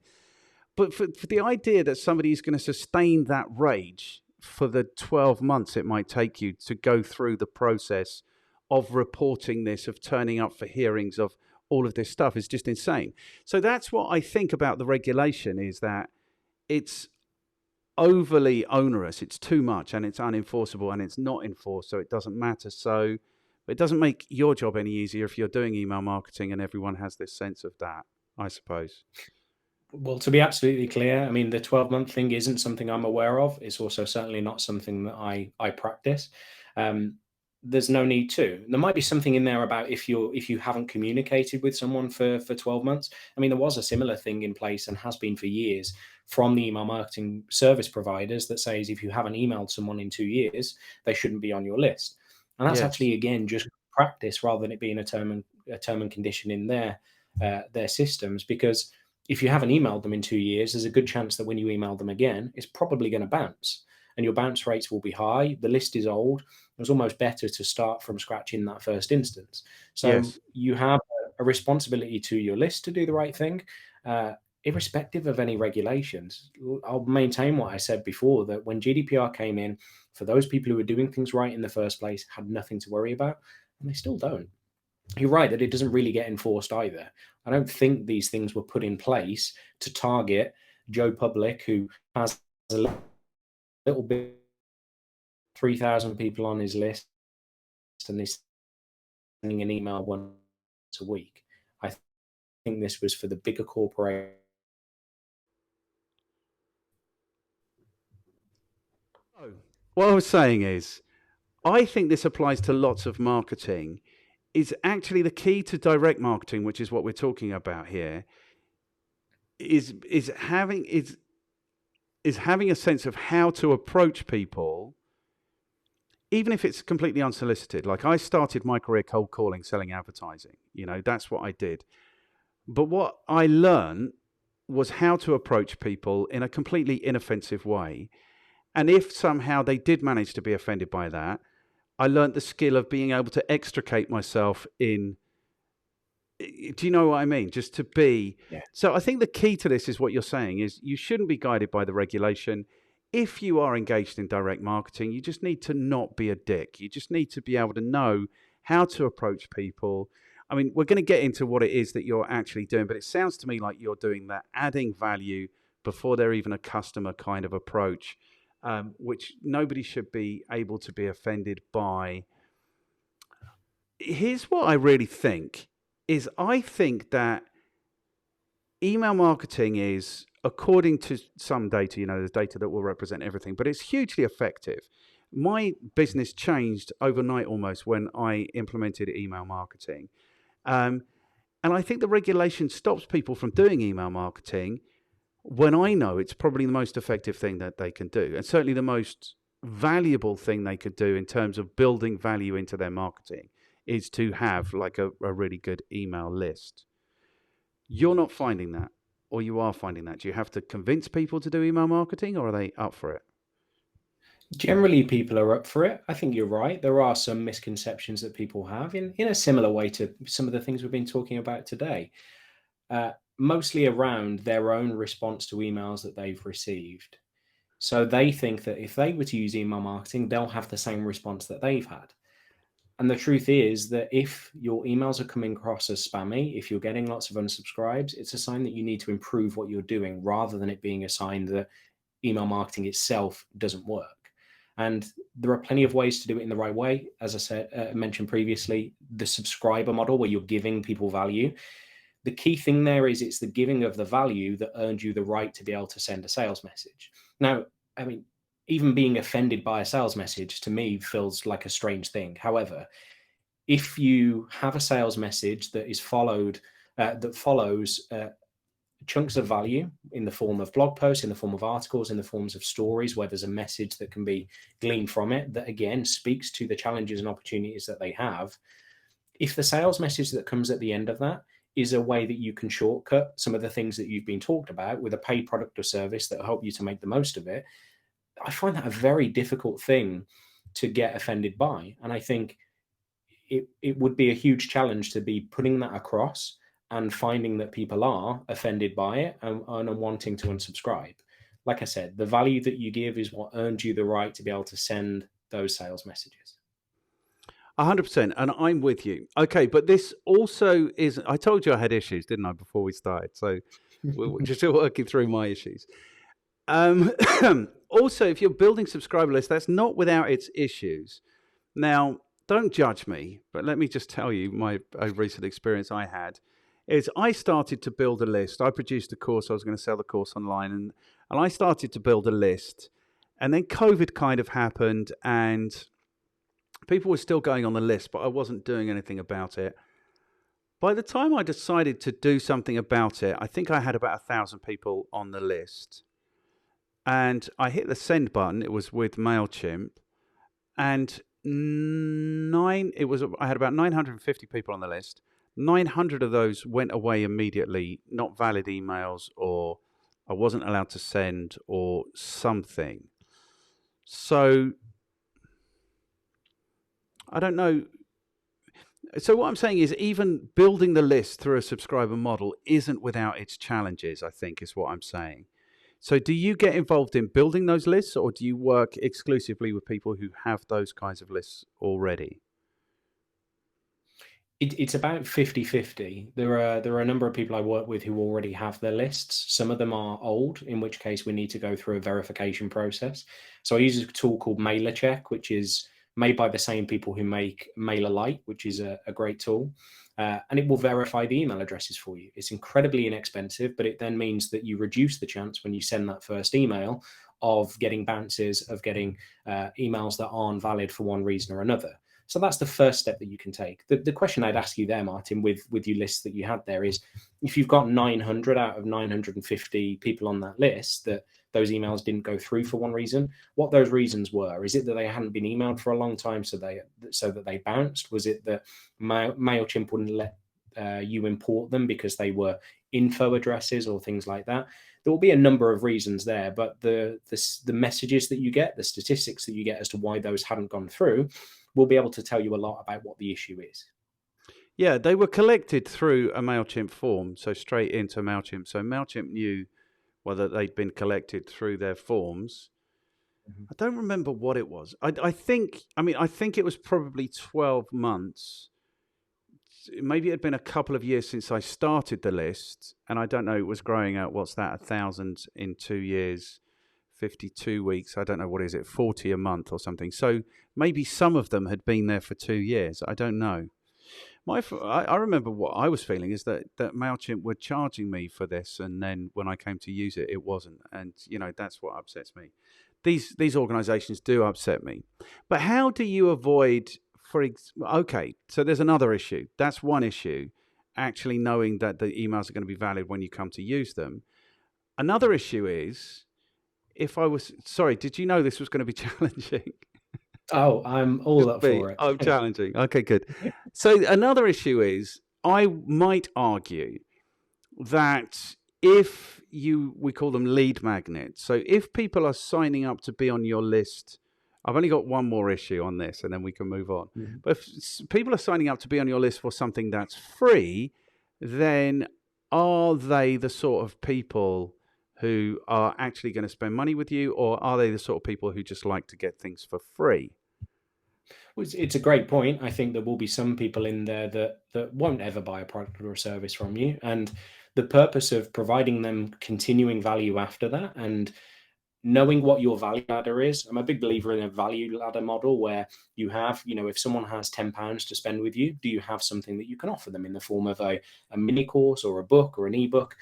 But for the idea that somebody is going to sustain that rage for the 12 months it might take you to go through the process of reporting this, of turning up for hearings, of all of this stuff is just insane. So that's what I think about the regulation, is that it's overly onerous, it's too much, and it's unenforceable, and it's not enforced, so it doesn't matter. So it doesn't make your job any easier if you're doing email marketing and everyone has this sense of that, I suppose. Well, to be absolutely clear, I mean, the 12-month thing isn't something I'm aware of. It's also certainly not something that I practice. There's no need to. There might be something in there about if you haven't communicated with someone for 12 months. I mean, there was a similar thing in place and has been for years from the email marketing service providers that says if you haven't emailed someone in 2 years, they shouldn't be on your list. And that's Yes. actually, again, just practice rather than it being a term and condition in their systems. Because if you haven't emailed them in 2 years, there's a good chance that when you email them again, it's probably going to bounce, and your bounce rates will be high. The list is old. It was almost better to start from scratch in that first instance. So Yes. you have a responsibility to your list to do the right thing, irrespective of any regulations. I'll maintain what I said before, that when GDPR came in, for those people who were doing things right in the first place, had nothing to worry about, and they still don't. You're right that it doesn't really get enforced either. I don't think these things were put in place to target Joe Public, who has a little bit 3,000 people on his list and is sending an email once a week. I think this was for the bigger corporation. Oh, what I was saying is, I think this applies to lots of marketing. Is actually the key to direct marketing, which is what we're talking about here, is having a sense of how to approach people, even if it's completely unsolicited. Like, I started my career cold calling, selling advertising. That's what I did. But what I learned was how to approach people in a completely inoffensive way. And if somehow they did manage to be offended by that, I learned the skill of being able to extricate myself in. Do you know what I mean? Just to be. Yeah. So I think the key to this is what you're saying is you shouldn't be guided by the regulation. If you are engaged in direct marketing, you just need to not be a dick. You just need to be able to know how to approach people. I mean, we're going to get into what it is that you're actually doing, but it sounds to me like you're doing that, adding value before they're even a customer kind of approach, which nobody should be able to be offended by. Here's what I really think is, I think that email marketing is, according to some data, there's data that will represent everything, but it's hugely effective. My business changed overnight almost when I implemented email marketing. Um, and I think the regulation stops people from doing email marketing when I know it's probably the most effective thing that they can do, and certainly the most valuable thing they could do in terms of building value into their marketing is to have like a really good email list. You're not finding that, or you are finding that? Do you have to convince people to do email marketing, or are they up for it? Generally, people are up for it. I think you're right. There are some misconceptions that people have in a similar way to some of the things we've been talking about today, mostly around their own response to emails that they've received. So they think that if they were to use email marketing, they'll have the same response that they've had. And the truth is that if your emails are coming across as spammy, if you're getting lots of unsubscribes, it's a sign that you need to improve what you're doing rather than it being a sign that email marketing itself doesn't work. And there are plenty of ways to do it in the right way. As I said, mentioned previously, the subscriber model where you're giving people value. The key thing there is it's the giving of the value that earned you the right to be able to send a sales message. Now, I mean, even being offended by a sales message to me feels like a strange thing. However, if you have a sales message that is that follows chunks of value in the form of blog posts, in the form of articles, in the forms of stories, where there's a message that can be gleaned from it that again speaks to the challenges and opportunities that they have. If the sales message that comes at the end of that is a way that you can shortcut some of the things that you've been talked about with a paid product or service that will help you to make the most of it, I find that a very difficult thing to get offended by. And I think it would be a huge challenge to be putting that across and finding that people are offended by it and wanting to unsubscribe. Like I said, the value that you give is what earned you the right to be able to send those sales messages. 100%, and I'm with you. Okay, but this also is. I told you I had issues, didn't I, before we started? So we're just still working through my issues. Um, Also, if you're building subscriber lists, that's not without its issues. Now, don't judge me, but let me just tell you my a recent experience I had is I started to build a list. I produced a course. I was going to sell the course online, and I started to build a list, and then COVID kind of happened, and people were still going on the list, but I wasn't doing anything about it. By the time I decided to do something about it, I think I had about 1,000 people on the list. And I hit the send button. It was with MailChimp. And I had about 950 people on the list. 900 of those went away immediately, not valid emails, or I wasn't allowed to send, or something. So I don't know. So what I'm saying is even building the list through a subscriber model isn't without its challenges, I think is what I'm saying. So do you get involved in building those lists, or do you work exclusively with people who have those kinds of lists already? It's about 50-50. There are a number of people I work with who already have their lists. Some of them are old, in which case we need to go through a verification process. So I use a tool called MailerCheck, which is made by the same people who make MailerLite, which is a great tool. And it will verify the email addresses for you. It's incredibly inexpensive, but it then means that you reduce the chance when you send that first email of getting bounces, of getting emails that aren't valid for one reason or another. So that's the first step that you can take. The question I'd ask you there, Martin, with your list that you had there is, if you've got 900 out of 950 people on that list that those emails didn't go through for one reason, what those reasons were. Is it that they hadn't been emailed for a long time, so that they bounced? Was it that MailChimp wouldn't let you import them because they were info addresses or things like that? There will be a number of reasons there, but the messages that you get, the statistics that you get as to why those hadn't gone through, will be able to tell you a lot about what the issue is. Yeah, they were collected through a MailChimp form, so straight into MailChimp. So MailChimp knew whether they'd been collected through their forms. Mm-hmm. I don't remember what it was. I think it was probably 12 months. Maybe it had been a couple of years since I started the list, and I don't know, it was growing out, what's that, 1,000 in 2 years, 52 weeks, I don't know, what is it, 40 a month or something. So maybe some of them had been there for 2 years. I don't know. I remember what I was feeling is that MailChimp were charging me for this, and then when I came to use it, it wasn't. And, that's what upsets me. These organizations do upset me. But how do you avoid, okay, so there's another issue. That's one issue, actually knowing that the emails are going to be valid when you come to use them. Another issue is, sorry, did you know this was going to be challenging? Oh, I'm all up for it. I'm challenging. Okay, good. So another issue is, I might argue that we call them lead magnets. So if people are signing up to be on your list, I've only got one more issue on this and then we can move on. Mm-hmm. But if people are signing up to be on your list for something that's free, then are they the sort of people who are actually going to spend money with you, or are they the sort of people who just like to get things for free? Well, it's a great point. I think there will be some people in there that won't ever buy a product or a service from you. And the purpose of providing them continuing value after that, and knowing what your value ladder is. I'm a big believer in a value ladder model where you have, if someone has £10 to spend with you, do you have something that you can offer them in the form of a mini course or a book or an ebook?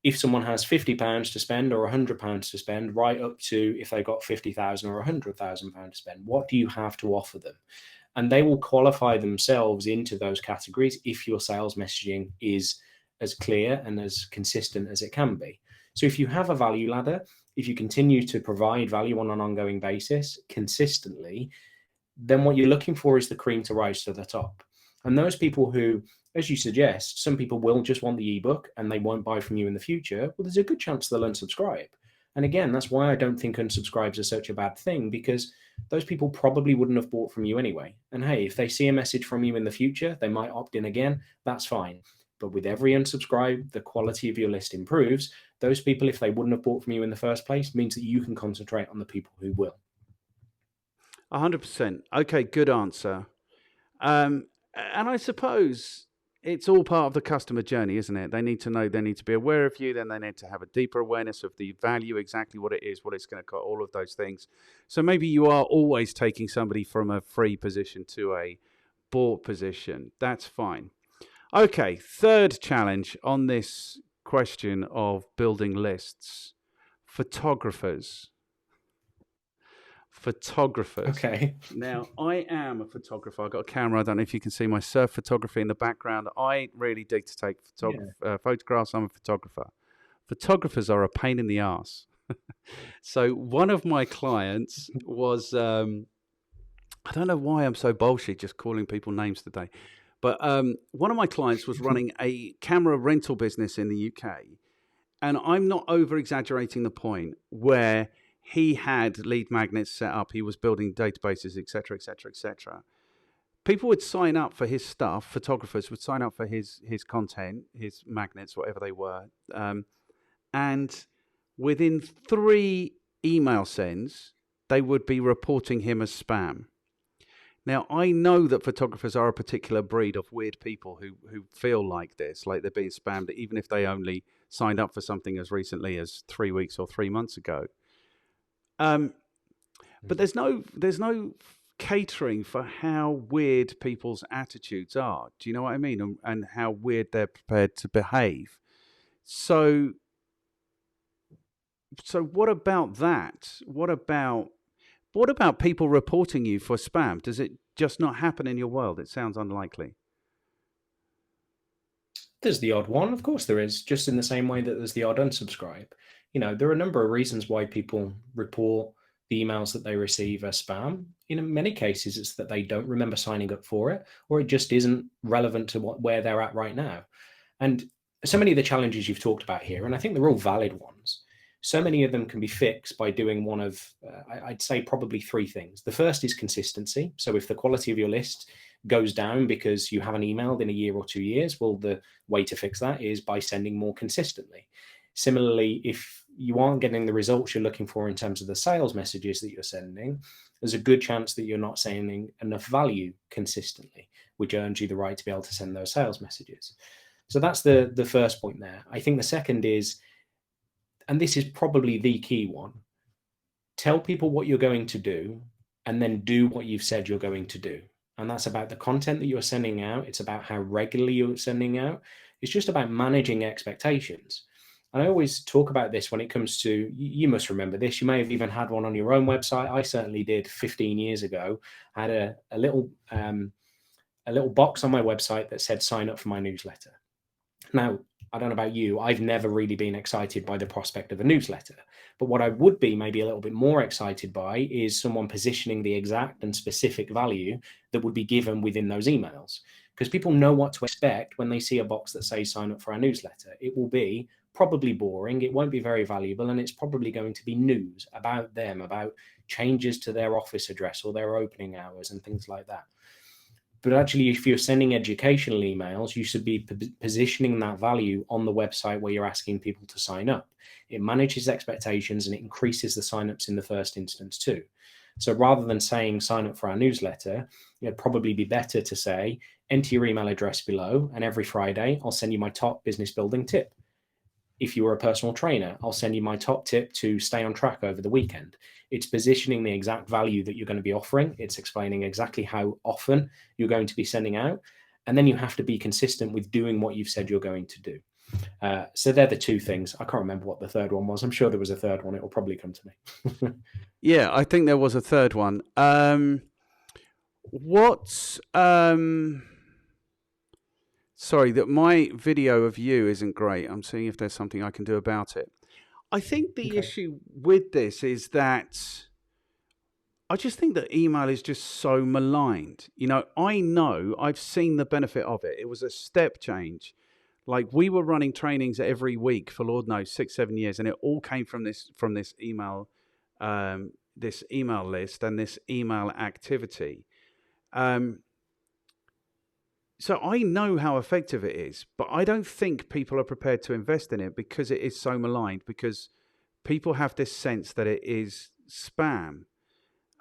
If someone has £50 to spend or £100 to spend, right up to if they've got £50,000 or £100,000 to spend, what do you have to offer them? And they will qualify themselves into those categories if your sales messaging is as clear and as consistent as it can be. So if you have a value ladder, if you continue to provide value on an ongoing basis consistently, then what you're looking for is the cream to rise to the top. And those people who, as you suggest, some people will just want the ebook and they won't buy from you in the future, well, there's a good chance they'll unsubscribe. And again, that's why I don't think unsubscribes are such a bad thing, because those people probably wouldn't have bought from you anyway. And hey, if they see a message from you in the future, they might opt in again. That's fine. But with every unsubscribe, the quality of your list improves. Those people, if they wouldn't have bought from you in the first place, means that you can concentrate on the people who will. 100%. Okay, good answer. And I suppose it's all part of the customer journey, isn't it? They need to know, they need to be aware of you, then they need to have a deeper awareness of the value, exactly what it is, what it's going to cost, all of those things. So maybe you are always taking somebody from a free position to a bought position. That's fine. Okay, third challenge on this question of building lists. Photographers. Okay. Now, I am a photographer. I've got a camera. I don't know if you can see my surf photography in the background. I really dig to take photographs. I'm a photographer. Photographers are a pain in the ass. So one of my clients was, I don't know why I'm so bolshy just calling people names today, but one of my clients was running a camera rental business in the UK. And I'm not over-exaggerating the point where he had lead magnets set up. He was building databases, et cetera, et cetera, et cetera. People would sign up for his stuff. Photographers would sign up for his content, his magnets, whatever they were. And within 3 email sends, they would be reporting him as spam. Now, I know that photographers are a particular breed of weird people who feel like this, like they're being spammed, even if they only signed up for something as recently as 3 weeks or 3 months ago. But there's no catering for how weird people's attitudes are. Do you know what I mean? And how weird they're prepared to behave. So what about that? What about people reporting you for spam? Does it just not happen in your world? It sounds unlikely. There's the odd one, of course there is, just in the same way that there's the odd unsubscribe. There are a number of reasons why people report the emails that they receive as spam. In many cases, it's that they don't remember signing up for it, or it just isn't relevant to where they're at right now. And so many of the challenges you've talked about here, and I think they're all valid ones, so many of them can be fixed by doing one of, I'd say probably 3 things. The first is consistency. So if the quality of your list goes down because you haven't emailed in a year or 2 years, well, the way to fix that is by sending more consistently. Similarly, if you aren't getting the results you're looking for in terms of the sales messages that you're sending, there's a good chance that you're not sending enough value consistently, which earns you the right to be able to send those sales messages. So that's the first point there. I think the second is, and this is probably the key one, tell people what you're going to do and then do what you've said you're going to do. And that's about the content that you're sending out. It's about how regularly you're sending out. It's just about managing expectations. And I always talk about this when it comes to, you must remember this, you may have even had one on your own website. I certainly did 15 years ago. I had a little box on my website that said sign up for my newsletter. Now, I don't know about you, I've never really been excited by the prospect of a newsletter. But what I would be maybe a little bit more excited by is someone positioning the exact and specific value that would be given within those emails. Because people know what to expect when they see a box that says sign up for our newsletter. It will be probably boring, it won't be very valuable, and it's probably going to be news about them, about changes to their office address or their opening hours and things like that. But actually, if you're sending educational emails, you should be positioning that value on the website where you're asking people to sign up. It manages expectations and it increases the signups in the first instance too. So rather than saying sign up for our newsletter, it'd probably be better to say, enter your email address below, and every Friday, I'll send you my top business building tip. If you were a personal trainer, I'll send you my top tip to stay on track over the weekend. It's positioning the exact value that you're going to be offering. It's explaining exactly how often you're going to be sending out. And then you have to be consistent with doing what you've said you're going to do. So they're the 2 things. I can't remember what the third one was. I'm sure there was a third one. It will probably come to me. Yeah, I think there was a third one. Sorry, that my video of you isn't great. I'm seeing if there's something I can do about it. I think the issue with this is that I just think that email is just so maligned. I've seen the benefit of it. It was a step change. Like, we were running trainings every week for Lord knows 6-7 years, and it all came from this email, this email list and this email activity. So I know how effective it is, but I don't think people are prepared to invest in it because it is so maligned, because people have this sense that it is spam.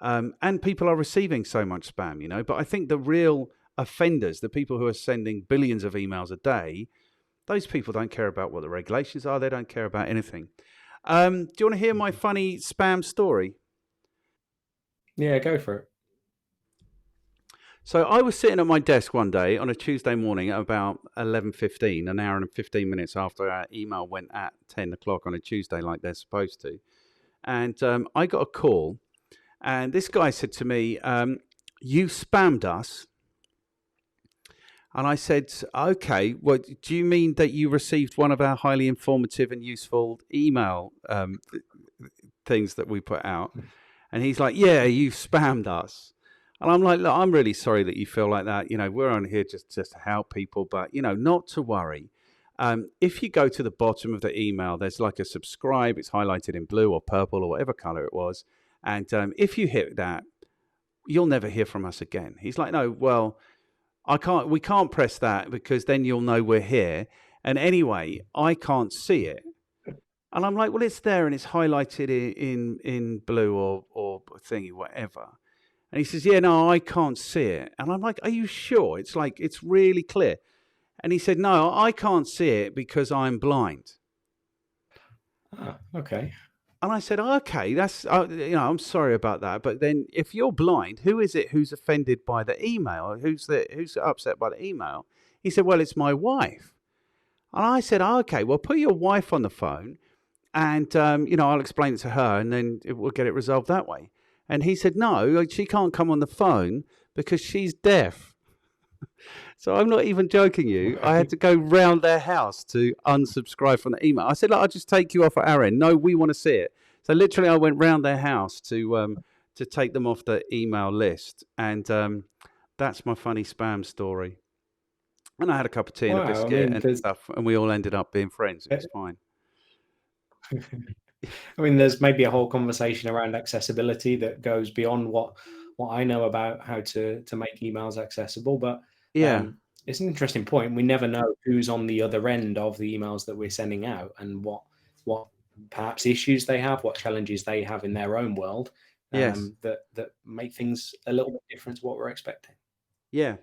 And people are receiving so much spam, But I think the real offenders, the people who are sending billions of emails a day, those people don't care about what the regulations are. They don't care about anything. Do you want to hear my funny spam story? Yeah, go for it. So I was sitting at my desk one day on a Tuesday morning at about 11:15, an hour and 15 minutes after our email went at 10 o'clock on a Tuesday like they're supposed to. And I got a call, and this guy said to me, you spammed us. And I said, okay, well, do you mean that you received one of our highly informative and useful email things that we put out? And he's like, yeah, you spammed us. And I'm like, look, I'm really sorry that you feel like that. You know, we're on here just to help people, but, you know, not to worry. If you go to the bottom of the email, there's like a subscribe. It's highlighted in blue or purple or whatever color it was. And if you hit that, you'll never hear from us again. He's like, no, well, we can't press that because then you'll know we're here. And anyway, I can't see it. And I'm like, well, it's there and it's highlighted in blue or thingy, whatever. And he says, yeah, no, I can't see it. And I'm like, are you sure? It's like, it's really clear. And he said, no, I can't see it because I'm blind. Ah, okay. And I said, okay, that's, I'm sorry about that. But then if you're blind, who is it who's offended by the email? Who's upset by the email? He said, well, it's my wife. And I said, okay, well, put your wife on the phone and, I'll explain it to her and then we'll get it resolved that way. And he said, no, she can't come on the phone because she's deaf. So I'm not even joking you. I had to go round their house to unsubscribe from the email. I said, look, I'll just take you off at our end. No, we want to see it. So literally I went round their house to take them off the email list. And that's my funny spam story. And I had a cup of tea and a biscuit and stuff. And we all ended up being friends. It was fine. I mean, there's maybe a whole conversation around accessibility that goes beyond what I know about how to make emails accessible. But yeah, it's an interesting point. We never know who's on the other end of the emails that we're sending out and what perhaps issues they have, what challenges they have in their own world that make things a little bit different to what we're expecting. Yeah.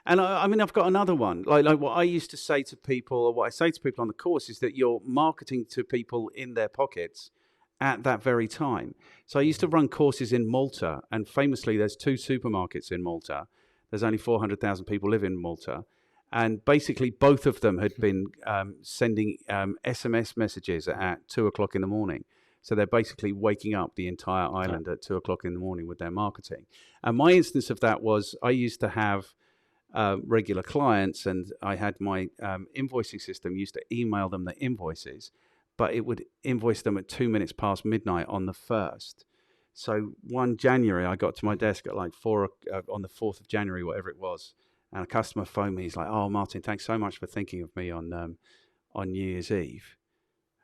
And I mean, I've got another one. Like what I used to say to people, or what I say to people on the course, is that you're marketing to people in their pockets at that very time. So I used to run courses in Malta, and famously, there's 2 supermarkets in Malta. There's only 400,000 people live in Malta, and basically both of them had been sending SMS messages at 2 o'clock in the morning. So they're basically waking up the entire island at 2 o'clock in the morning with their marketing. And my instance of that was I used to have regular clients, and I had my invoicing system used to email them the invoices, but it would invoice them at 2 minutes past midnight on the 1st. So 1 January, I got to my desk at like on the 4th of January, whatever it was, and a customer phoned me. He's like, "Oh, Martin, thanks so much for thinking of me on New Year's Eve."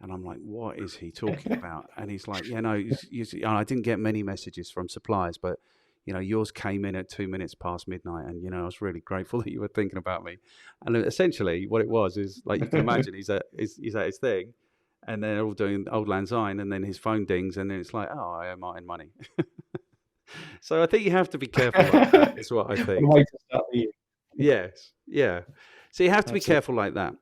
And I'm like, "What is he talking about?" And he's like, "Yeah, no, I didn't get many messages from suppliers, but yours came in at 2 minutes past midnight, and I was really grateful that you were thinking about me." And essentially, what it was is, like you can imagine, he's at his thing, and they're all doing Old Lang Syne, and then his phone dings, and then it's like, "Oh, I owe Martin money." So I think you have to be careful like that. Is what I think. Yes, yeah. So you have to be careful like that.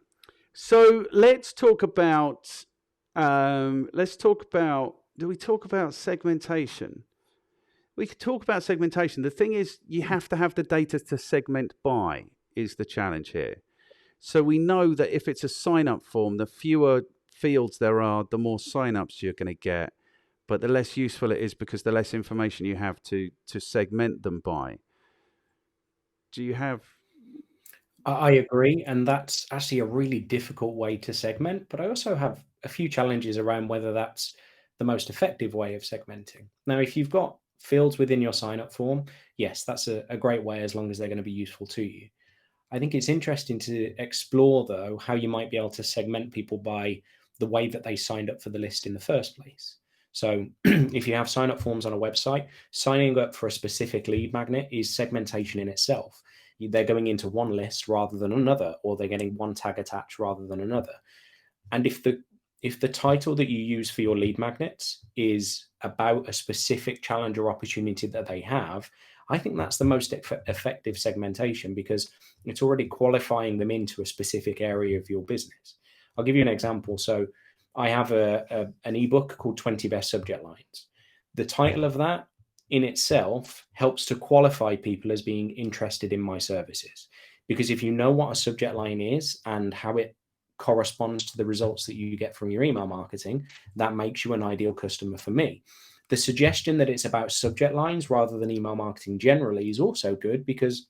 So let's talk about. Do we talk about segmentation? We could talk about segmentation. The thing is, you have to have the data to segment by, is the challenge here. So we know that if it's a sign-up form, the fewer fields there are, the more sign-ups you're going to get, but the less useful it is because the less information you have to segment them by. Do you have... I agree, and that's actually a really difficult way to segment, but I also have a few challenges around whether that's the most effective way of segmenting. Now, if you've got fields within your sign-up form, yes, that's a great way as long as they're going to be useful to you. I think it's interesting to explore, though, how you might be able to segment people by the way that they signed up for the list in the first place. So if you have sign-up forms on a website, signing up for a specific lead magnet is segmentation in itself. They're going into one list rather than another, or they're getting one tag attached rather than another. And if the title that you use for your lead magnets is about a specific challenge or opportunity that they have, I think that's the most effective segmentation because it's already qualifying them into a specific area of your business. I'll give you an example. So I have an ebook called 20 Best Subject Lines. The title of that in itself helps to qualify people as being interested in my services. Because if you know what a subject line is and how it corresponds to the results that you get from your email marketing, that makes you an ideal customer for me. The suggestion that it's about subject lines rather than email marketing generally is also good because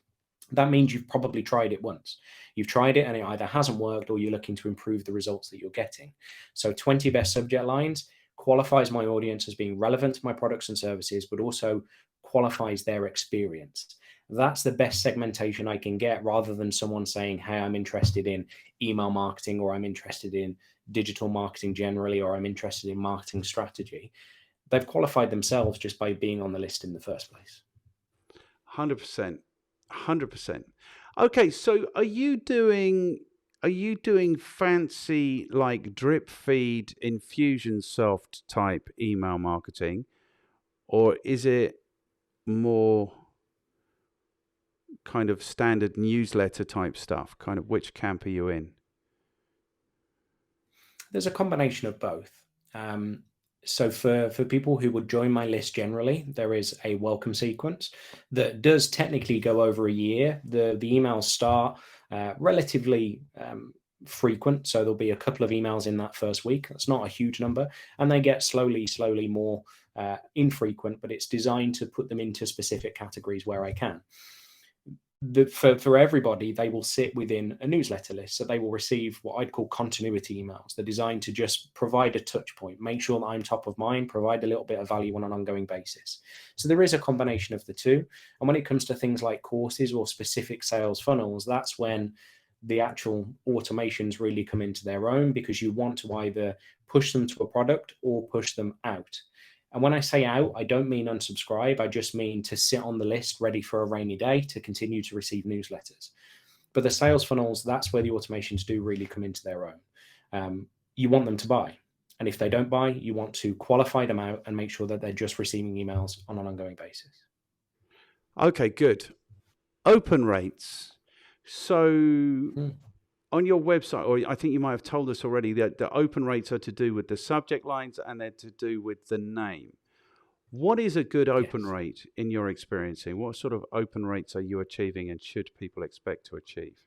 that means you've probably tried it once. You've tried it and it either hasn't worked or you're looking to improve the results that you're getting. So 20 best subject lines qualifies my audience as being relevant to my products and services, but also qualifies their experience. That's the best segmentation I can get rather than someone saying, hey, I'm interested in email marketing, or I'm interested in digital marketing generally, or I'm interested in marketing strategy. They've qualified themselves just by being on the list in the first place. 100%. 100%. Okay, so are you doing fancy like drip feed Infusionsoft type email marketing, or is it more kind of standard newsletter type stuff? Kind of which camp are you in? There's a combination of both. So for people who would join my list generally, there is a welcome sequence that does technically go over a year. The emails start relatively frequent. So there'll be a couple of emails in that first week. That's not a huge number. And they get slowly more infrequent, but it's designed to put them into specific categories where I can. For everybody, they will sit within a newsletter list. So they will receive what I'd call continuity emails. They're designed to just provide a touch point, make sure that I'm top of mind, provide a little bit of value on an ongoing basis. So there is a combination of the two. And when it comes to things like courses or specific sales funnels, that's when the actual automations really come into their own, because you want to either push them to a product or push them out. And when I say out, I don't mean unsubscribe. I just mean to sit on the list ready for a rainy day to continue to receive newsletters. But the sales funnels, that's where the automations do really come into their own. You want them to buy. And if they don't buy, you want to qualify them out and make sure that they're just receiving emails on an ongoing basis. Okay, good. Open rates. So on your website, or I think you might have told us already, that the open rates are to do with the subject lines and they're to do with the name. What is a good open rate in your experiencing? What sort of open rates are you achieving and should people expect to achieve?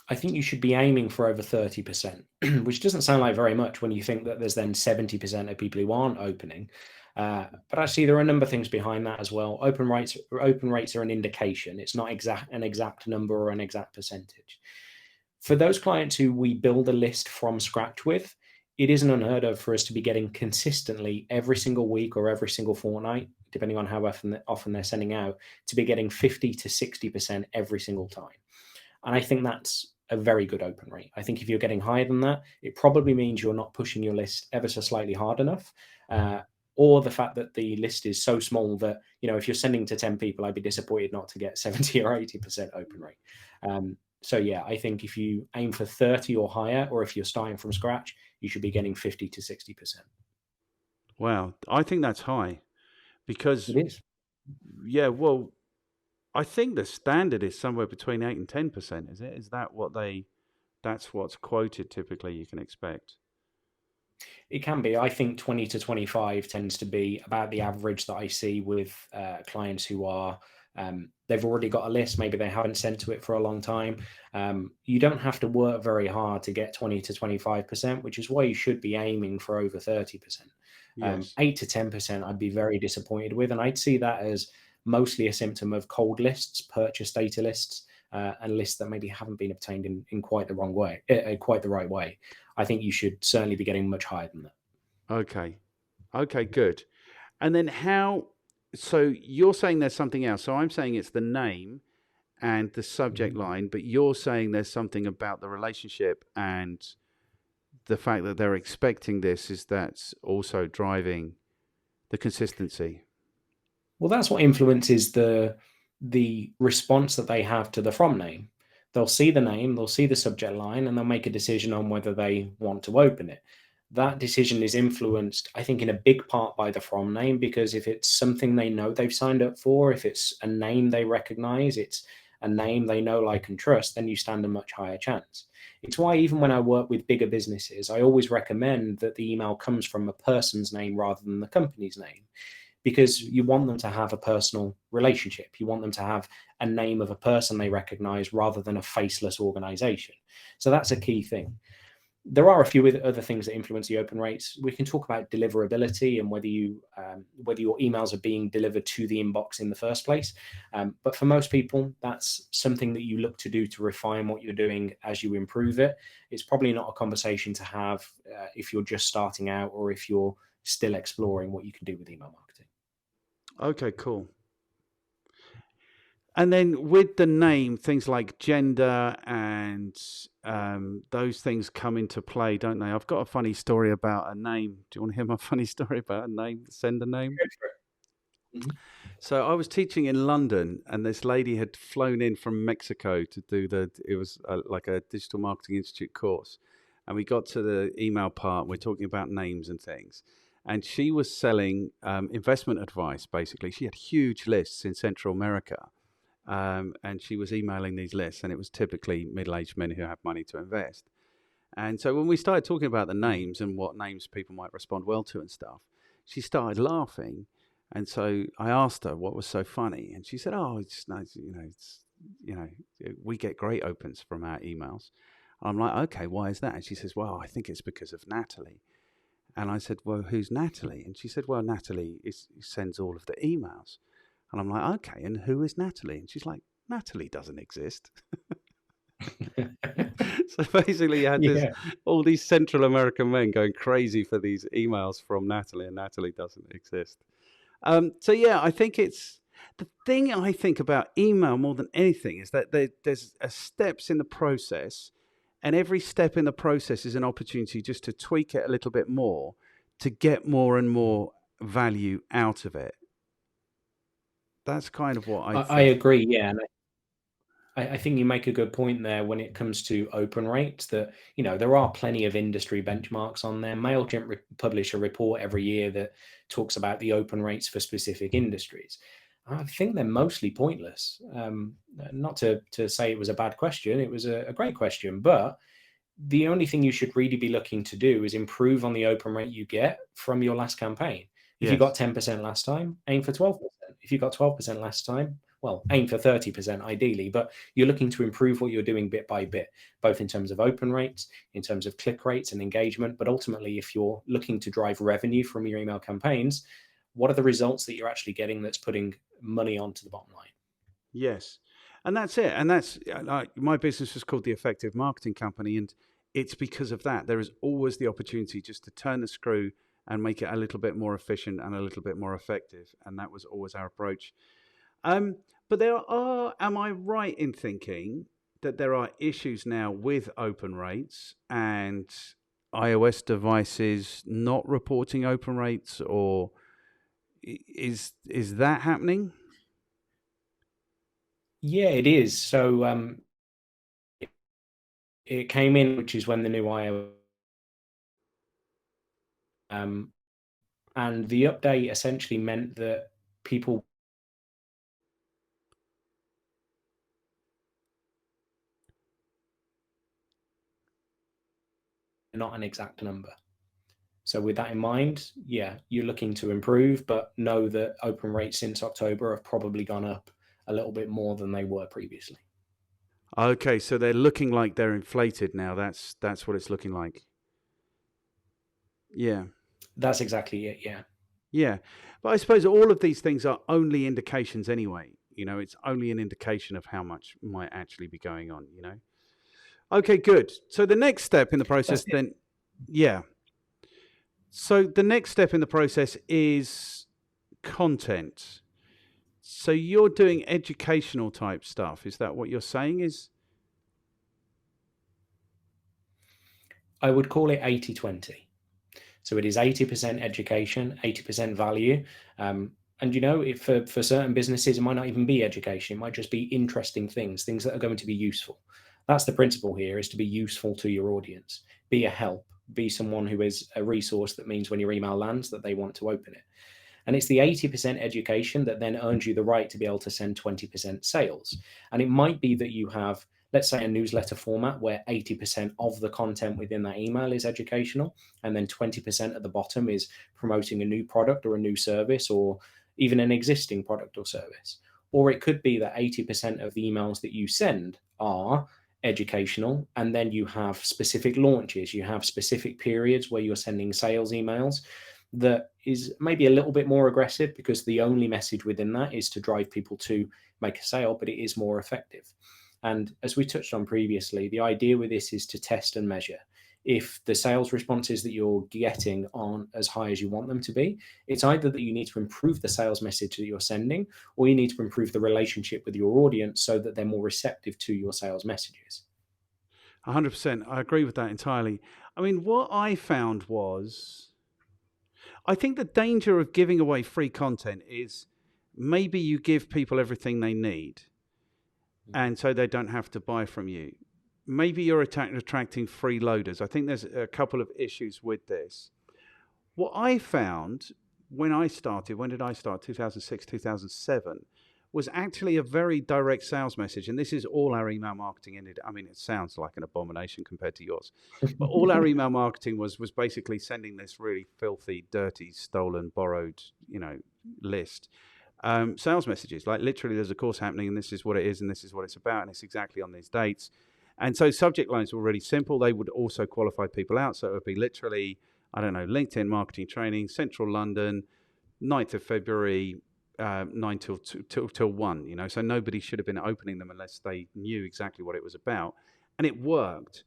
I think you should be aiming for over 30%, which doesn't sound like very much when you think that there's then 70% of people who aren't opening. But actually, there are a number of things behind that as well. Open rates are an indication. It's not an exact number or an exact percentage. For those clients who we build a list from scratch with, it isn't unheard of for us to be getting consistently every single week or every single fortnight, depending on how often they're sending out, to be getting 50 to 60% every single time. And I think that's a very good open rate. I think if you're getting higher than that, it probably means you're not pushing your list ever so slightly hard enough, or the fact that the list is so small that, if you're sending to 10 people, I'd be disappointed not to get 70 or 80% open rate. So yeah, I think if you aim for 30 or higher, or if you're starting from scratch, you should be getting 50 to 60%. Wow, I think that's high, because it is. Yeah, well, I think the standard is somewhere between 8 and 10%. Is it? Is that that's what's quoted typically you can expect? It can be. I think 20 to 25 tends to be about the average that I see with clients who are, they've already got a list. Maybe they haven't sent to it for a long time. You don't have to work very hard to get 20 to 25%, which is why you should be aiming for over 30%. Yes. 8 to 10%, I'd be very disappointed with. And I'd see that as mostly a symptom of cold lists, purchase data lists, and lists that maybe haven't been obtained in quite the wrong way, quite the right way. I think you should certainly be getting much higher than that. Okay, good. And then so you're saying there's something else. So I'm saying it's the name and the subject line, but you're saying there's something about the relationship and the fact that they're expecting this that's also driving the consistency. Well, that's what influences the response that they have to the from name. They'll see the name, they'll see the subject line, and they'll make a decision on whether they want to open it. that decision is influenced, I think, in a big part by the from name, because if it's something they know they've signed up for, if it's a name they recognize, it's a name they know, like, and trust, then you stand a much higher chance. It's why even when I work with bigger businesses, I always recommend that the email comes from a person's name rather than the company's name, because you want them to have a personal relationship. You want them to have a name of a person they recognize rather than a faceless organization. So that's a key thing. There are a few other things that influence the open rates. We can talk about deliverability and whether your emails are being delivered to the inbox in the first place. But for most people, that's something that you look to do to refine what you're doing as you improve it. It's probably not a conversation to have if you're just starting out or if you're still exploring what you can do with email marketing. Okay, cool. And then with the name, things like gender and those things come into play, don't they? I've got a funny story about a name. Do you want to hear my funny story about a name, sender name? Mm-hmm. So I was teaching in London, and this lady had flown in from Mexico to do it was like a digital marketing institute course. And we got to the email part, we're talking about names and things. And she was selling investment advice, basically. She had huge lists in Central America. And she was emailing these lists, and it was typically middle-aged men who have money to invest. And so when we started talking about the names and what names people might respond well to and stuff, she started laughing. And so I asked her what was so funny, and she said, "Oh, it's nice, we get great opens from our emails." I'm like, "Okay, why is that?" And she says, "Well, I think it's because of Natalie." And I said, "Well, who's Natalie?" And she said, "Well, Natalie sends all of the emails." And I'm like, "Okay, and who is Natalie?" And she's like, "Natalie doesn't exist." So basically, you had Yeah. all these Central American men going crazy for these emails from Natalie, and Natalie doesn't exist. So yeah, I think it's the thing I think about email more than anything is that there's steps in the process, and every step in the process is an opportunity just to tweak it a little bit more to get more and more value out of it. That's kind of what I I think. agree. Yeah. And I think you make a good point there when it comes to open rates, that, there are plenty of industry benchmarks on there. MailChimp publish a report every year that talks about the open rates for specific industries. I think they're mostly pointless. Not to say it was a bad question. It was a great question, but the only thing you should really be looking to do is improve on the open rate you get from your last campaign. If you got Yes. 10% last time, aim for 12%. If you got 12% last time, well, aim for 30% ideally, but you're looking to improve what you're doing bit by bit, both in terms of open rates, in terms of click rates and engagement. But ultimately, if you're looking to drive revenue from your email campaigns, what are the results that you're actually getting that's putting money onto the bottom line? Yes. And that's it. And that's like my business was called the Effective Marketing Company. And it's because of that. There is always the opportunity just to turn the screw and make it a little bit more efficient and a little bit more effective. And that was always our approach. But am I right in thinking that there are issues now with open rates and iOS devices not reporting open rates, or is that happening? Yeah, it is. So it came in, which is when the new iOS, um, and the update essentially meant that people, not an exact number. So with that in mind, yeah, you're looking to improve, but know that open rates since October have probably gone up a little bit more than they were previously. Okay, so they're looking like they're inflated now. That's what it's looking like. Yeah. That's exactly it. Yeah. Yeah. But I suppose all of these things are only indications anyway. It's only an indication of how much might actually be going on. Okay, good. So the next step in the That's process it. then, yeah. So the next step in the process is content. So you're doing educational type stuff. Is that what you're saying is? I would call it 80-20. So it is 80% education, 80% value. And for certain businesses, it might not even be education. It might just be interesting things that are going to be useful. That's the principle here, is to be useful to your audience, be a help. be someone who is a resource that means when your email lands that they want to open it. And it's the 80% education that then earns you the right to be able to send 20% sales. And it might be that you have, let's say, a newsletter format where 80% of the content within that email is educational, and then 20% at the bottom is promoting a new product or a new service or even an existing product or service. Or it could be that 80% of the emails that you send are educational, and then you have specific launches, you have specific periods where you're sending sales emails that is maybe a little bit more aggressive because the only message within that is to drive people to make a sale, but it is more effective. And as we touched on previously, the idea with this is to test and measure. If the sales responses that you're getting aren't as high as you want them to be, it's either that you need to improve the sales message that you're sending, or you need to improve the relationship with your audience so that they're more receptive to your sales messages. 100%. I agree with that entirely. I mean, what I found was, I think the danger of giving away free content is maybe you give people everything they need and so they don't have to buy from you. Maybe you're attracting freeloaders. I think there's a couple of issues with this. What I found when I started, when did I start? 2006, 2007, was actually a very direct sales message. And this is all our email marketing ended. I mean, it sounds like an abomination compared to yours, but all our email marketing was basically sending this really filthy, dirty, stolen, borrowed, list. Sales messages, like literally there's a course happening and this is what it is and this is what it's about and it's exactly on these dates. And so subject lines were really simple. They would also qualify people out. So it would be literally, I don't know, LinkedIn marketing training, Central London, 9th of February, 9 till 1, so nobody should have been opening them unless they knew exactly what it was about. And it worked.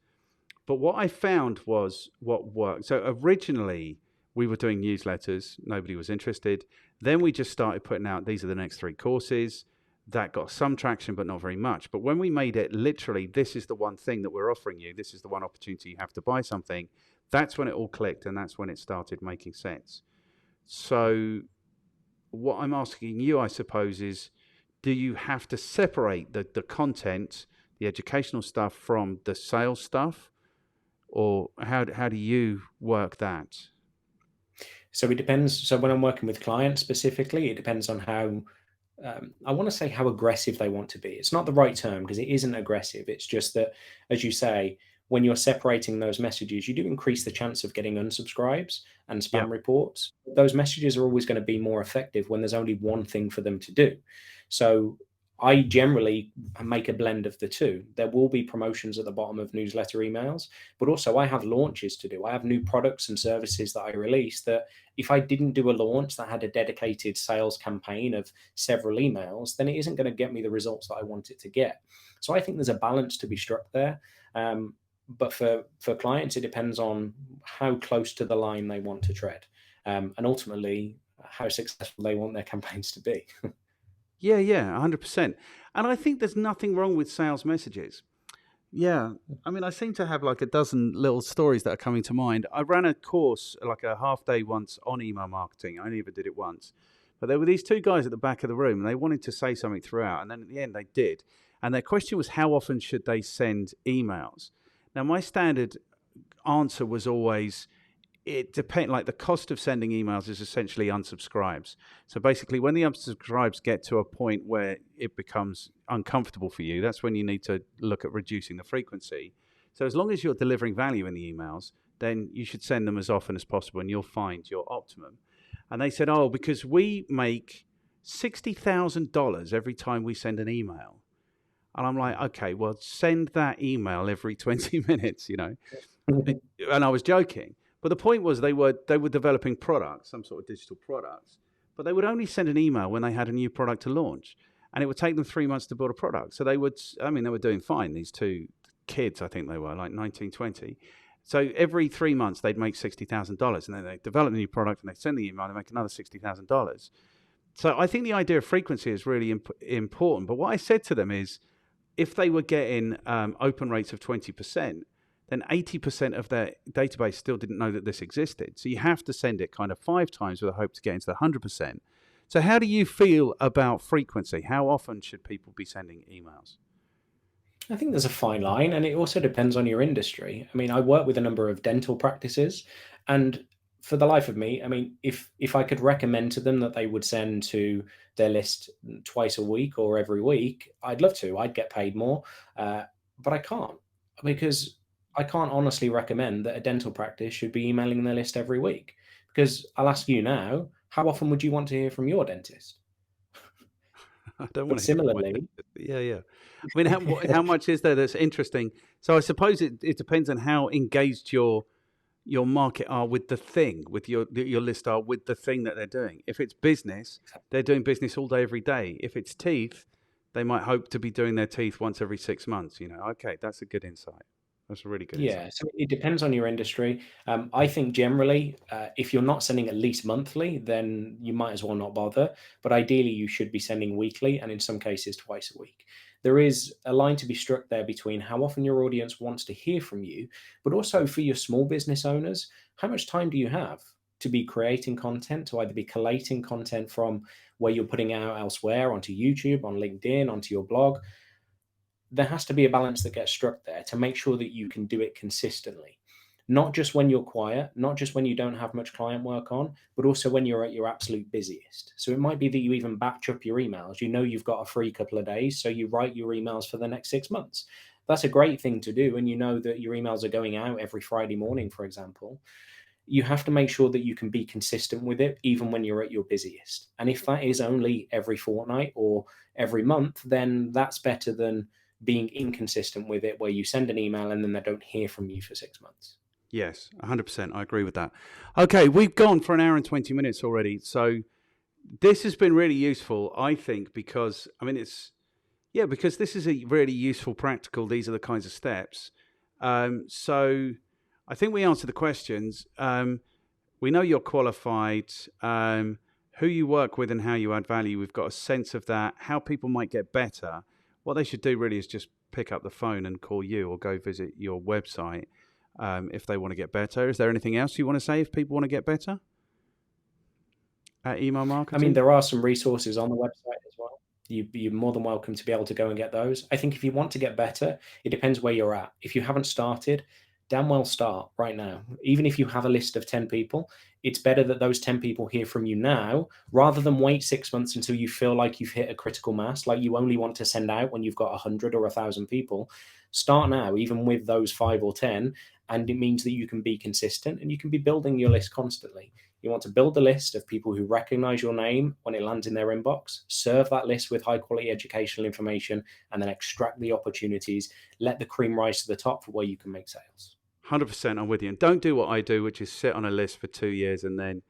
But what I found was what worked. So originally we were doing newsletters. Nobody was interested. Then we just started putting out, these are the next 3 courses. That got some traction, but not very much. But when we made it literally, this is the one thing that we're offering you, this is the one opportunity you have to buy something, that's when it all clicked and that's when it started making sense. So what I'm asking you, I suppose, is do you have to separate the content, the educational stuff from the sales stuff? Or how do you work that? So it depends. So when I'm working with clients specifically, it depends on how, I want to say how aggressive they want to be. It's not the right term because it isn't aggressive. It's just that, as you say, when you're separating those messages, you do increase the chance of getting unsubscribes and spam reports. Those messages are always going to be more effective when there's only one thing for them to do. So I generally make a blend of the two. There will be promotions at the bottom of newsletter emails, but also I have launches to do. I have new products and services that I release that if I didn't do a launch that had a dedicated sales campaign of several emails, then it isn't going to get me the results that I want it to get. So I think there's a balance to be struck there. But for clients, it depends on how close to the line they want to tread, and ultimately how successful they want their campaigns to be. Yeah, 100%. And I think there's nothing wrong with sales messages. Yeah, I mean, I seem to have like a dozen little stories that are coming to mind. I ran a course, like a half day once on email marketing. I only ever did it once. But there were these 2 guys at the back of the room and they wanted to say something throughout. And then at the end they did. And their question was, how often should they send emails? Now, my standard answer was always, it depends, like the cost of sending emails is essentially unsubscribes. So basically when the unsubscribes get to a point where it becomes uncomfortable for you, that's when you need to look at reducing the frequency. So as long as you're delivering value in the emails, then you should send them as often as possible and you'll find your optimum. And they said, oh, because we make $60,000 every time we send an email. And I'm like, okay, well, send that email every 20 minutes, And I was joking. But the point was they were developing products, some sort of digital products, but they would only send an email when they had a new product to launch. And it would take them 3 months to build a product. So they were doing fine, these 2 kids, I think they were, like 19, 20. So every 3 months they'd make $60,000 and then they develop a new product and they send the email and make another $60,000. So I think the idea of frequency is really important. But what I said to them is, if they were getting open rates of 20%, then 80% of their database still didn't know that this existed. So you have to send it kind of 5 times with a hope to get into the 100%. So how do you feel about frequency? How often should people be sending emails? I think there's a fine line, and it also depends on your industry. I mean, I work with a number of dental practices, and for the life of me, I mean, if I could recommend to them that they would send to their list twice a week or every week, I'd love to. I'd get paid more, uh, but I can't, because I can't honestly recommend that a dental practice should be emailing their list every week. Because I'll ask you now, how often would you want to hear from your dentist? I don't want But to hear from my similarly, dentist. Yeah, yeah. I mean, how much is there that's interesting? So I suppose it depends on how engaged your market are with the thing, with your list are with the thing that they're doing. If it's business, they're doing business all day, every day. If it's teeth, they might hope to be doing their teeth once every 6 months. Okay, that's a good insight. That's a really good insight. yeah, so it depends on your industry. I think generally, if you're not sending at least monthly, then you might as well not bother. But ideally, you should be sending weekly, and in some cases, twice a week. There is a line to be struck there between how often your audience wants to hear from you, but also for your small business owners, how much time do you have to be creating content, to either be collating content from where you're putting out elsewhere onto YouTube, on LinkedIn, onto your blog? There has to be a balance that gets struck there to make sure that you can do it consistently. Not just when you're quiet, not just when you don't have much client work on, but also when you're at your absolute busiest. So it might be that you even batch up your emails. You know you've got a free couple of days, so you write your emails for the next 6 months. That's a great thing to do. And you know that your emails are going out every Friday morning, for example. You have to make sure that you can be consistent with it, even when you're at your busiest. And if that is only every fortnight or every month, then that's better than being inconsistent with it, where you send an email and then they don't hear from you for 6 months. Yes, 100%. I agree with that. Okay, we've gone for an hour and 20 minutes already. So this has been really useful, I think, because, I mean, because this is a really useful, practical, these are the kinds of steps. So I think we answered the questions. We know you're qualified, who you work with and how you add value. We've got a sense of that, how people might get better. What they should do really is just pick up the phone and call you or go visit your website if they want to get better. Is there anything else you want to say if people want to get better at email I mean, marketing? there are some resources on the website as well. You're more than welcome to be able to go and get those. I think if you want to get better, it depends where you're at. If you haven't started, damn well start right now. Even if you have a list of 10 people, it's better that those 10 people hear from you now rather than wait 6 months until you feel like you've hit a critical mass, like you only want to send out when you've got 100 or 1,000 people. Start now, even with those 5 or 10, and it means that you can be consistent and you can be building your list constantly. You want to build a list of people who recognize your name when it lands in their inbox, serve that list with high quality educational information, and then extract the opportunities. Let the cream rise to the top for where you can make sales. 100%, I'm with you. And don't do what I do, which is sit on a list for 2 years and then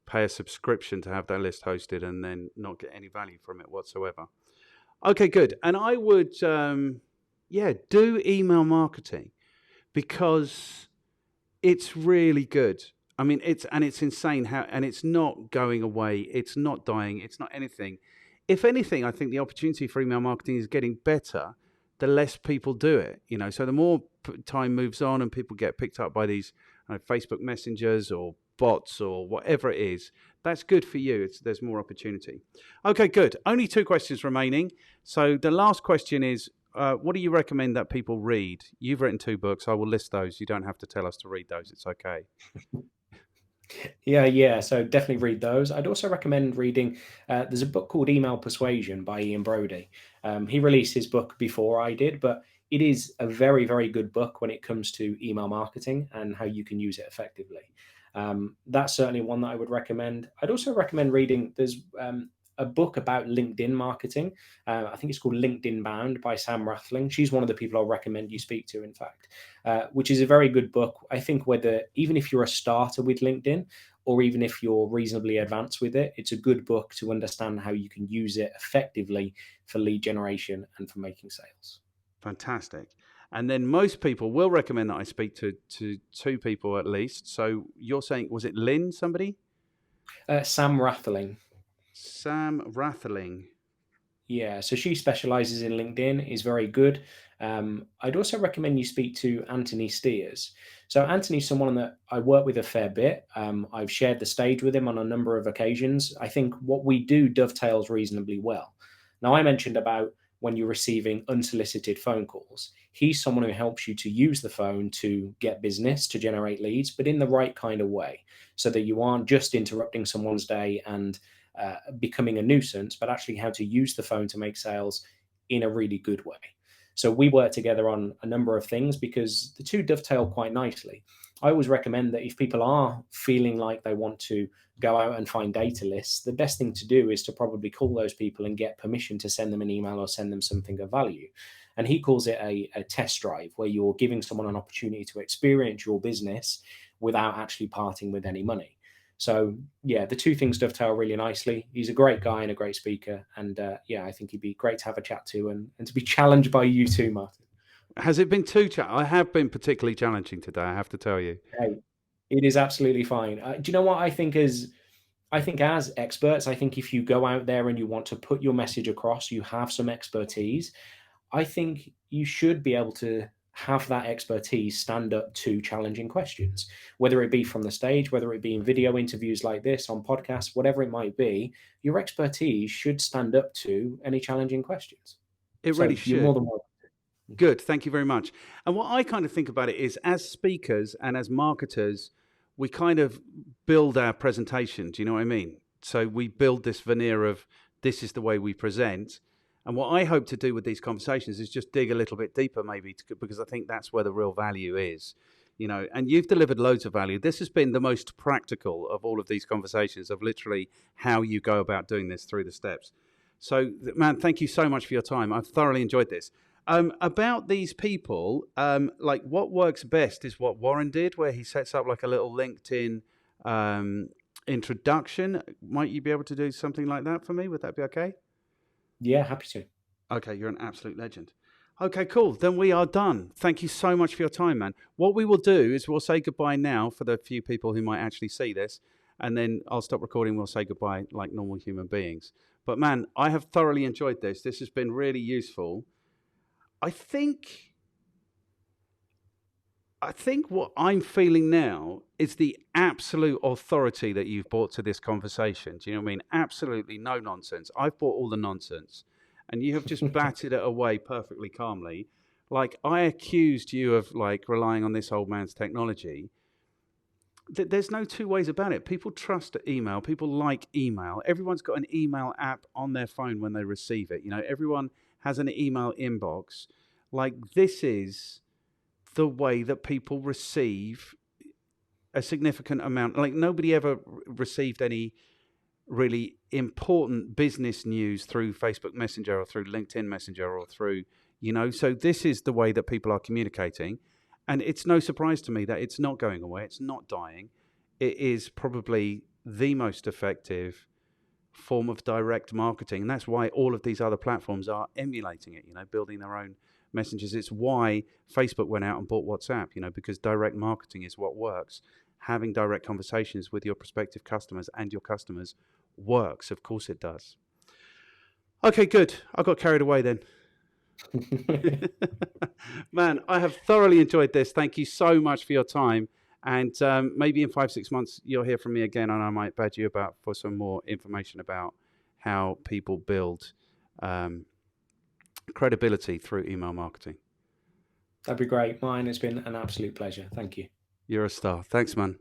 pay a subscription to have that list hosted and then not get any value from it whatsoever. Okay, good. And I would, do email marketing because it's really good. I mean, it's insane how, and it's not going away. It's not dying. It's not anything. If anything, I think the opportunity for email marketing is getting better the less people do it. So the more time moves on and people get picked up by these Facebook messengers or bots or whatever it is, that's good for you. There's more opportunity. Okay, good. Only 2 questions remaining. So the last question is, what do you recommend that people read? You've written 2 books. I will list those. You don't have to tell us to read those. It's okay. Yeah. So definitely read those. I'd also recommend reading. There's a book called Email Persuasion by Ian Brody. He released his book before I did, but it is a very, very good book when it comes to email marketing and how you can use it effectively. That's certainly one that I would recommend. I'd also recommend reading. There's a book about LinkedIn marketing. I think it's called LinkedIn Bound by Sam Rathling. She's one of the people I'll recommend you speak to, in fact, which is a very good book. I think even if you're a starter with LinkedIn or even if you're reasonably advanced with it, it's a good book to understand how you can use it effectively for lead generation and for making sales. Fantastic. And then most people will recommend that I speak to 2 people at least. So you're saying, was it Lynn, somebody? Sam Rathling. Sam Rathling. Yeah, so she specializes in LinkedIn, is very good. I'd also recommend you speak to Anthony Steers. So Anthony's someone that I work with a fair bit. I've shared the stage with him on a number of occasions. I think what we do dovetails reasonably well. Now, I mentioned about when you're receiving unsolicited phone calls. He's someone who helps you to use the phone to get business, to generate leads, but in the right kind of way, so that you aren't just interrupting someone's day and becoming a nuisance, but actually how to use the phone to make sales in a really good way. So we work together on a number of things because the two dovetail quite nicely. I always recommend that if people are feeling like they want to go out and find data lists, the best thing to do is to probably call those people and get permission to send them an email or send them something of value. And he calls it a test drive, where you're giving someone an opportunity to experience your business without actually parting with any money. So yeah, the two things dovetail really nicely. He's a great guy and a great speaker. And yeah, I think he'd be great to have a chat to and to be challenged by you too, Martin. Has it been I have been particularly challenging today, I have to tell you. Hey, it is absolutely fine. Do you know what I think as experts, I think if you go out there and you want to put your message across, you have some expertise, I think you should be able to have that expertise stand up to challenging questions, whether it be from the stage, whether it be in video interviews like this, on podcasts, whatever it might be. Your expertise should stand up to any challenging questions. It So really you're should. more than welcome. Good. Thank you very much. And what I kind of think about it is, as speakers and as marketers, we kind of build our presentation. Do you know what I mean? So we build this veneer of this is the way we present. And what I hope to do with these conversations is just dig a little bit deeper, maybe, because I think that's where the real value is. You know, and you've delivered loads of value. This has been the most practical of all of these conversations, of literally how you go about doing this through the steps. So, man, thank you so much for your time. I've thoroughly enjoyed this. About these people, like what works best is what Warren did, where he sets up like a little LinkedIn introduction. Might you be able to do something like that for me? Would that be okay? Yeah, happy to. Okay, you're an absolute legend. Okay, cool. Then we are done. Thank you so much for your time, man. What we will do is we'll say goodbye now for the few people who might actually see this, and then I'll stop recording. We'll say goodbye like normal human beings. But man, I have thoroughly enjoyed this. This has been really useful. I think what I'm feeling now is the absolute authority that you've brought to this conversation. Do you know what I mean? Absolutely no nonsense. I've brought all the nonsense, and you have just batted it away perfectly calmly. Like, I accused you of like relying on this old man's technology. There's no two ways about it. People trust email. People like email. Everyone's got an email app on their phone when they receive it. You know, everyone has an email inbox. Like, this is the way that people receive a significant amount. Like, nobody ever received any really important business news through Facebook Messenger or through LinkedIn Messenger or through, you know, so this is the way that people are communicating. And it's no surprise to me that it's not going away. It's not dying. It is probably the most effective form of direct marketing. And that's why all of these other platforms are emulating it, you know, building their own messengers. It's why Facebook went out and bought WhatsApp, you know, because direct marketing is what works. Having direct conversations with your prospective customers and your customers works. Of course it does. Okay, good. I got carried away then. Man, I have thoroughly enjoyed this. Thank you so much for your time. And maybe in 5-6 months, you'll hear from me again, and I might badge you about for some more information about how people build credibility through email marketing. That'd be great. Mine has been an absolute pleasure. Thank you. You're a star. Thanks, man.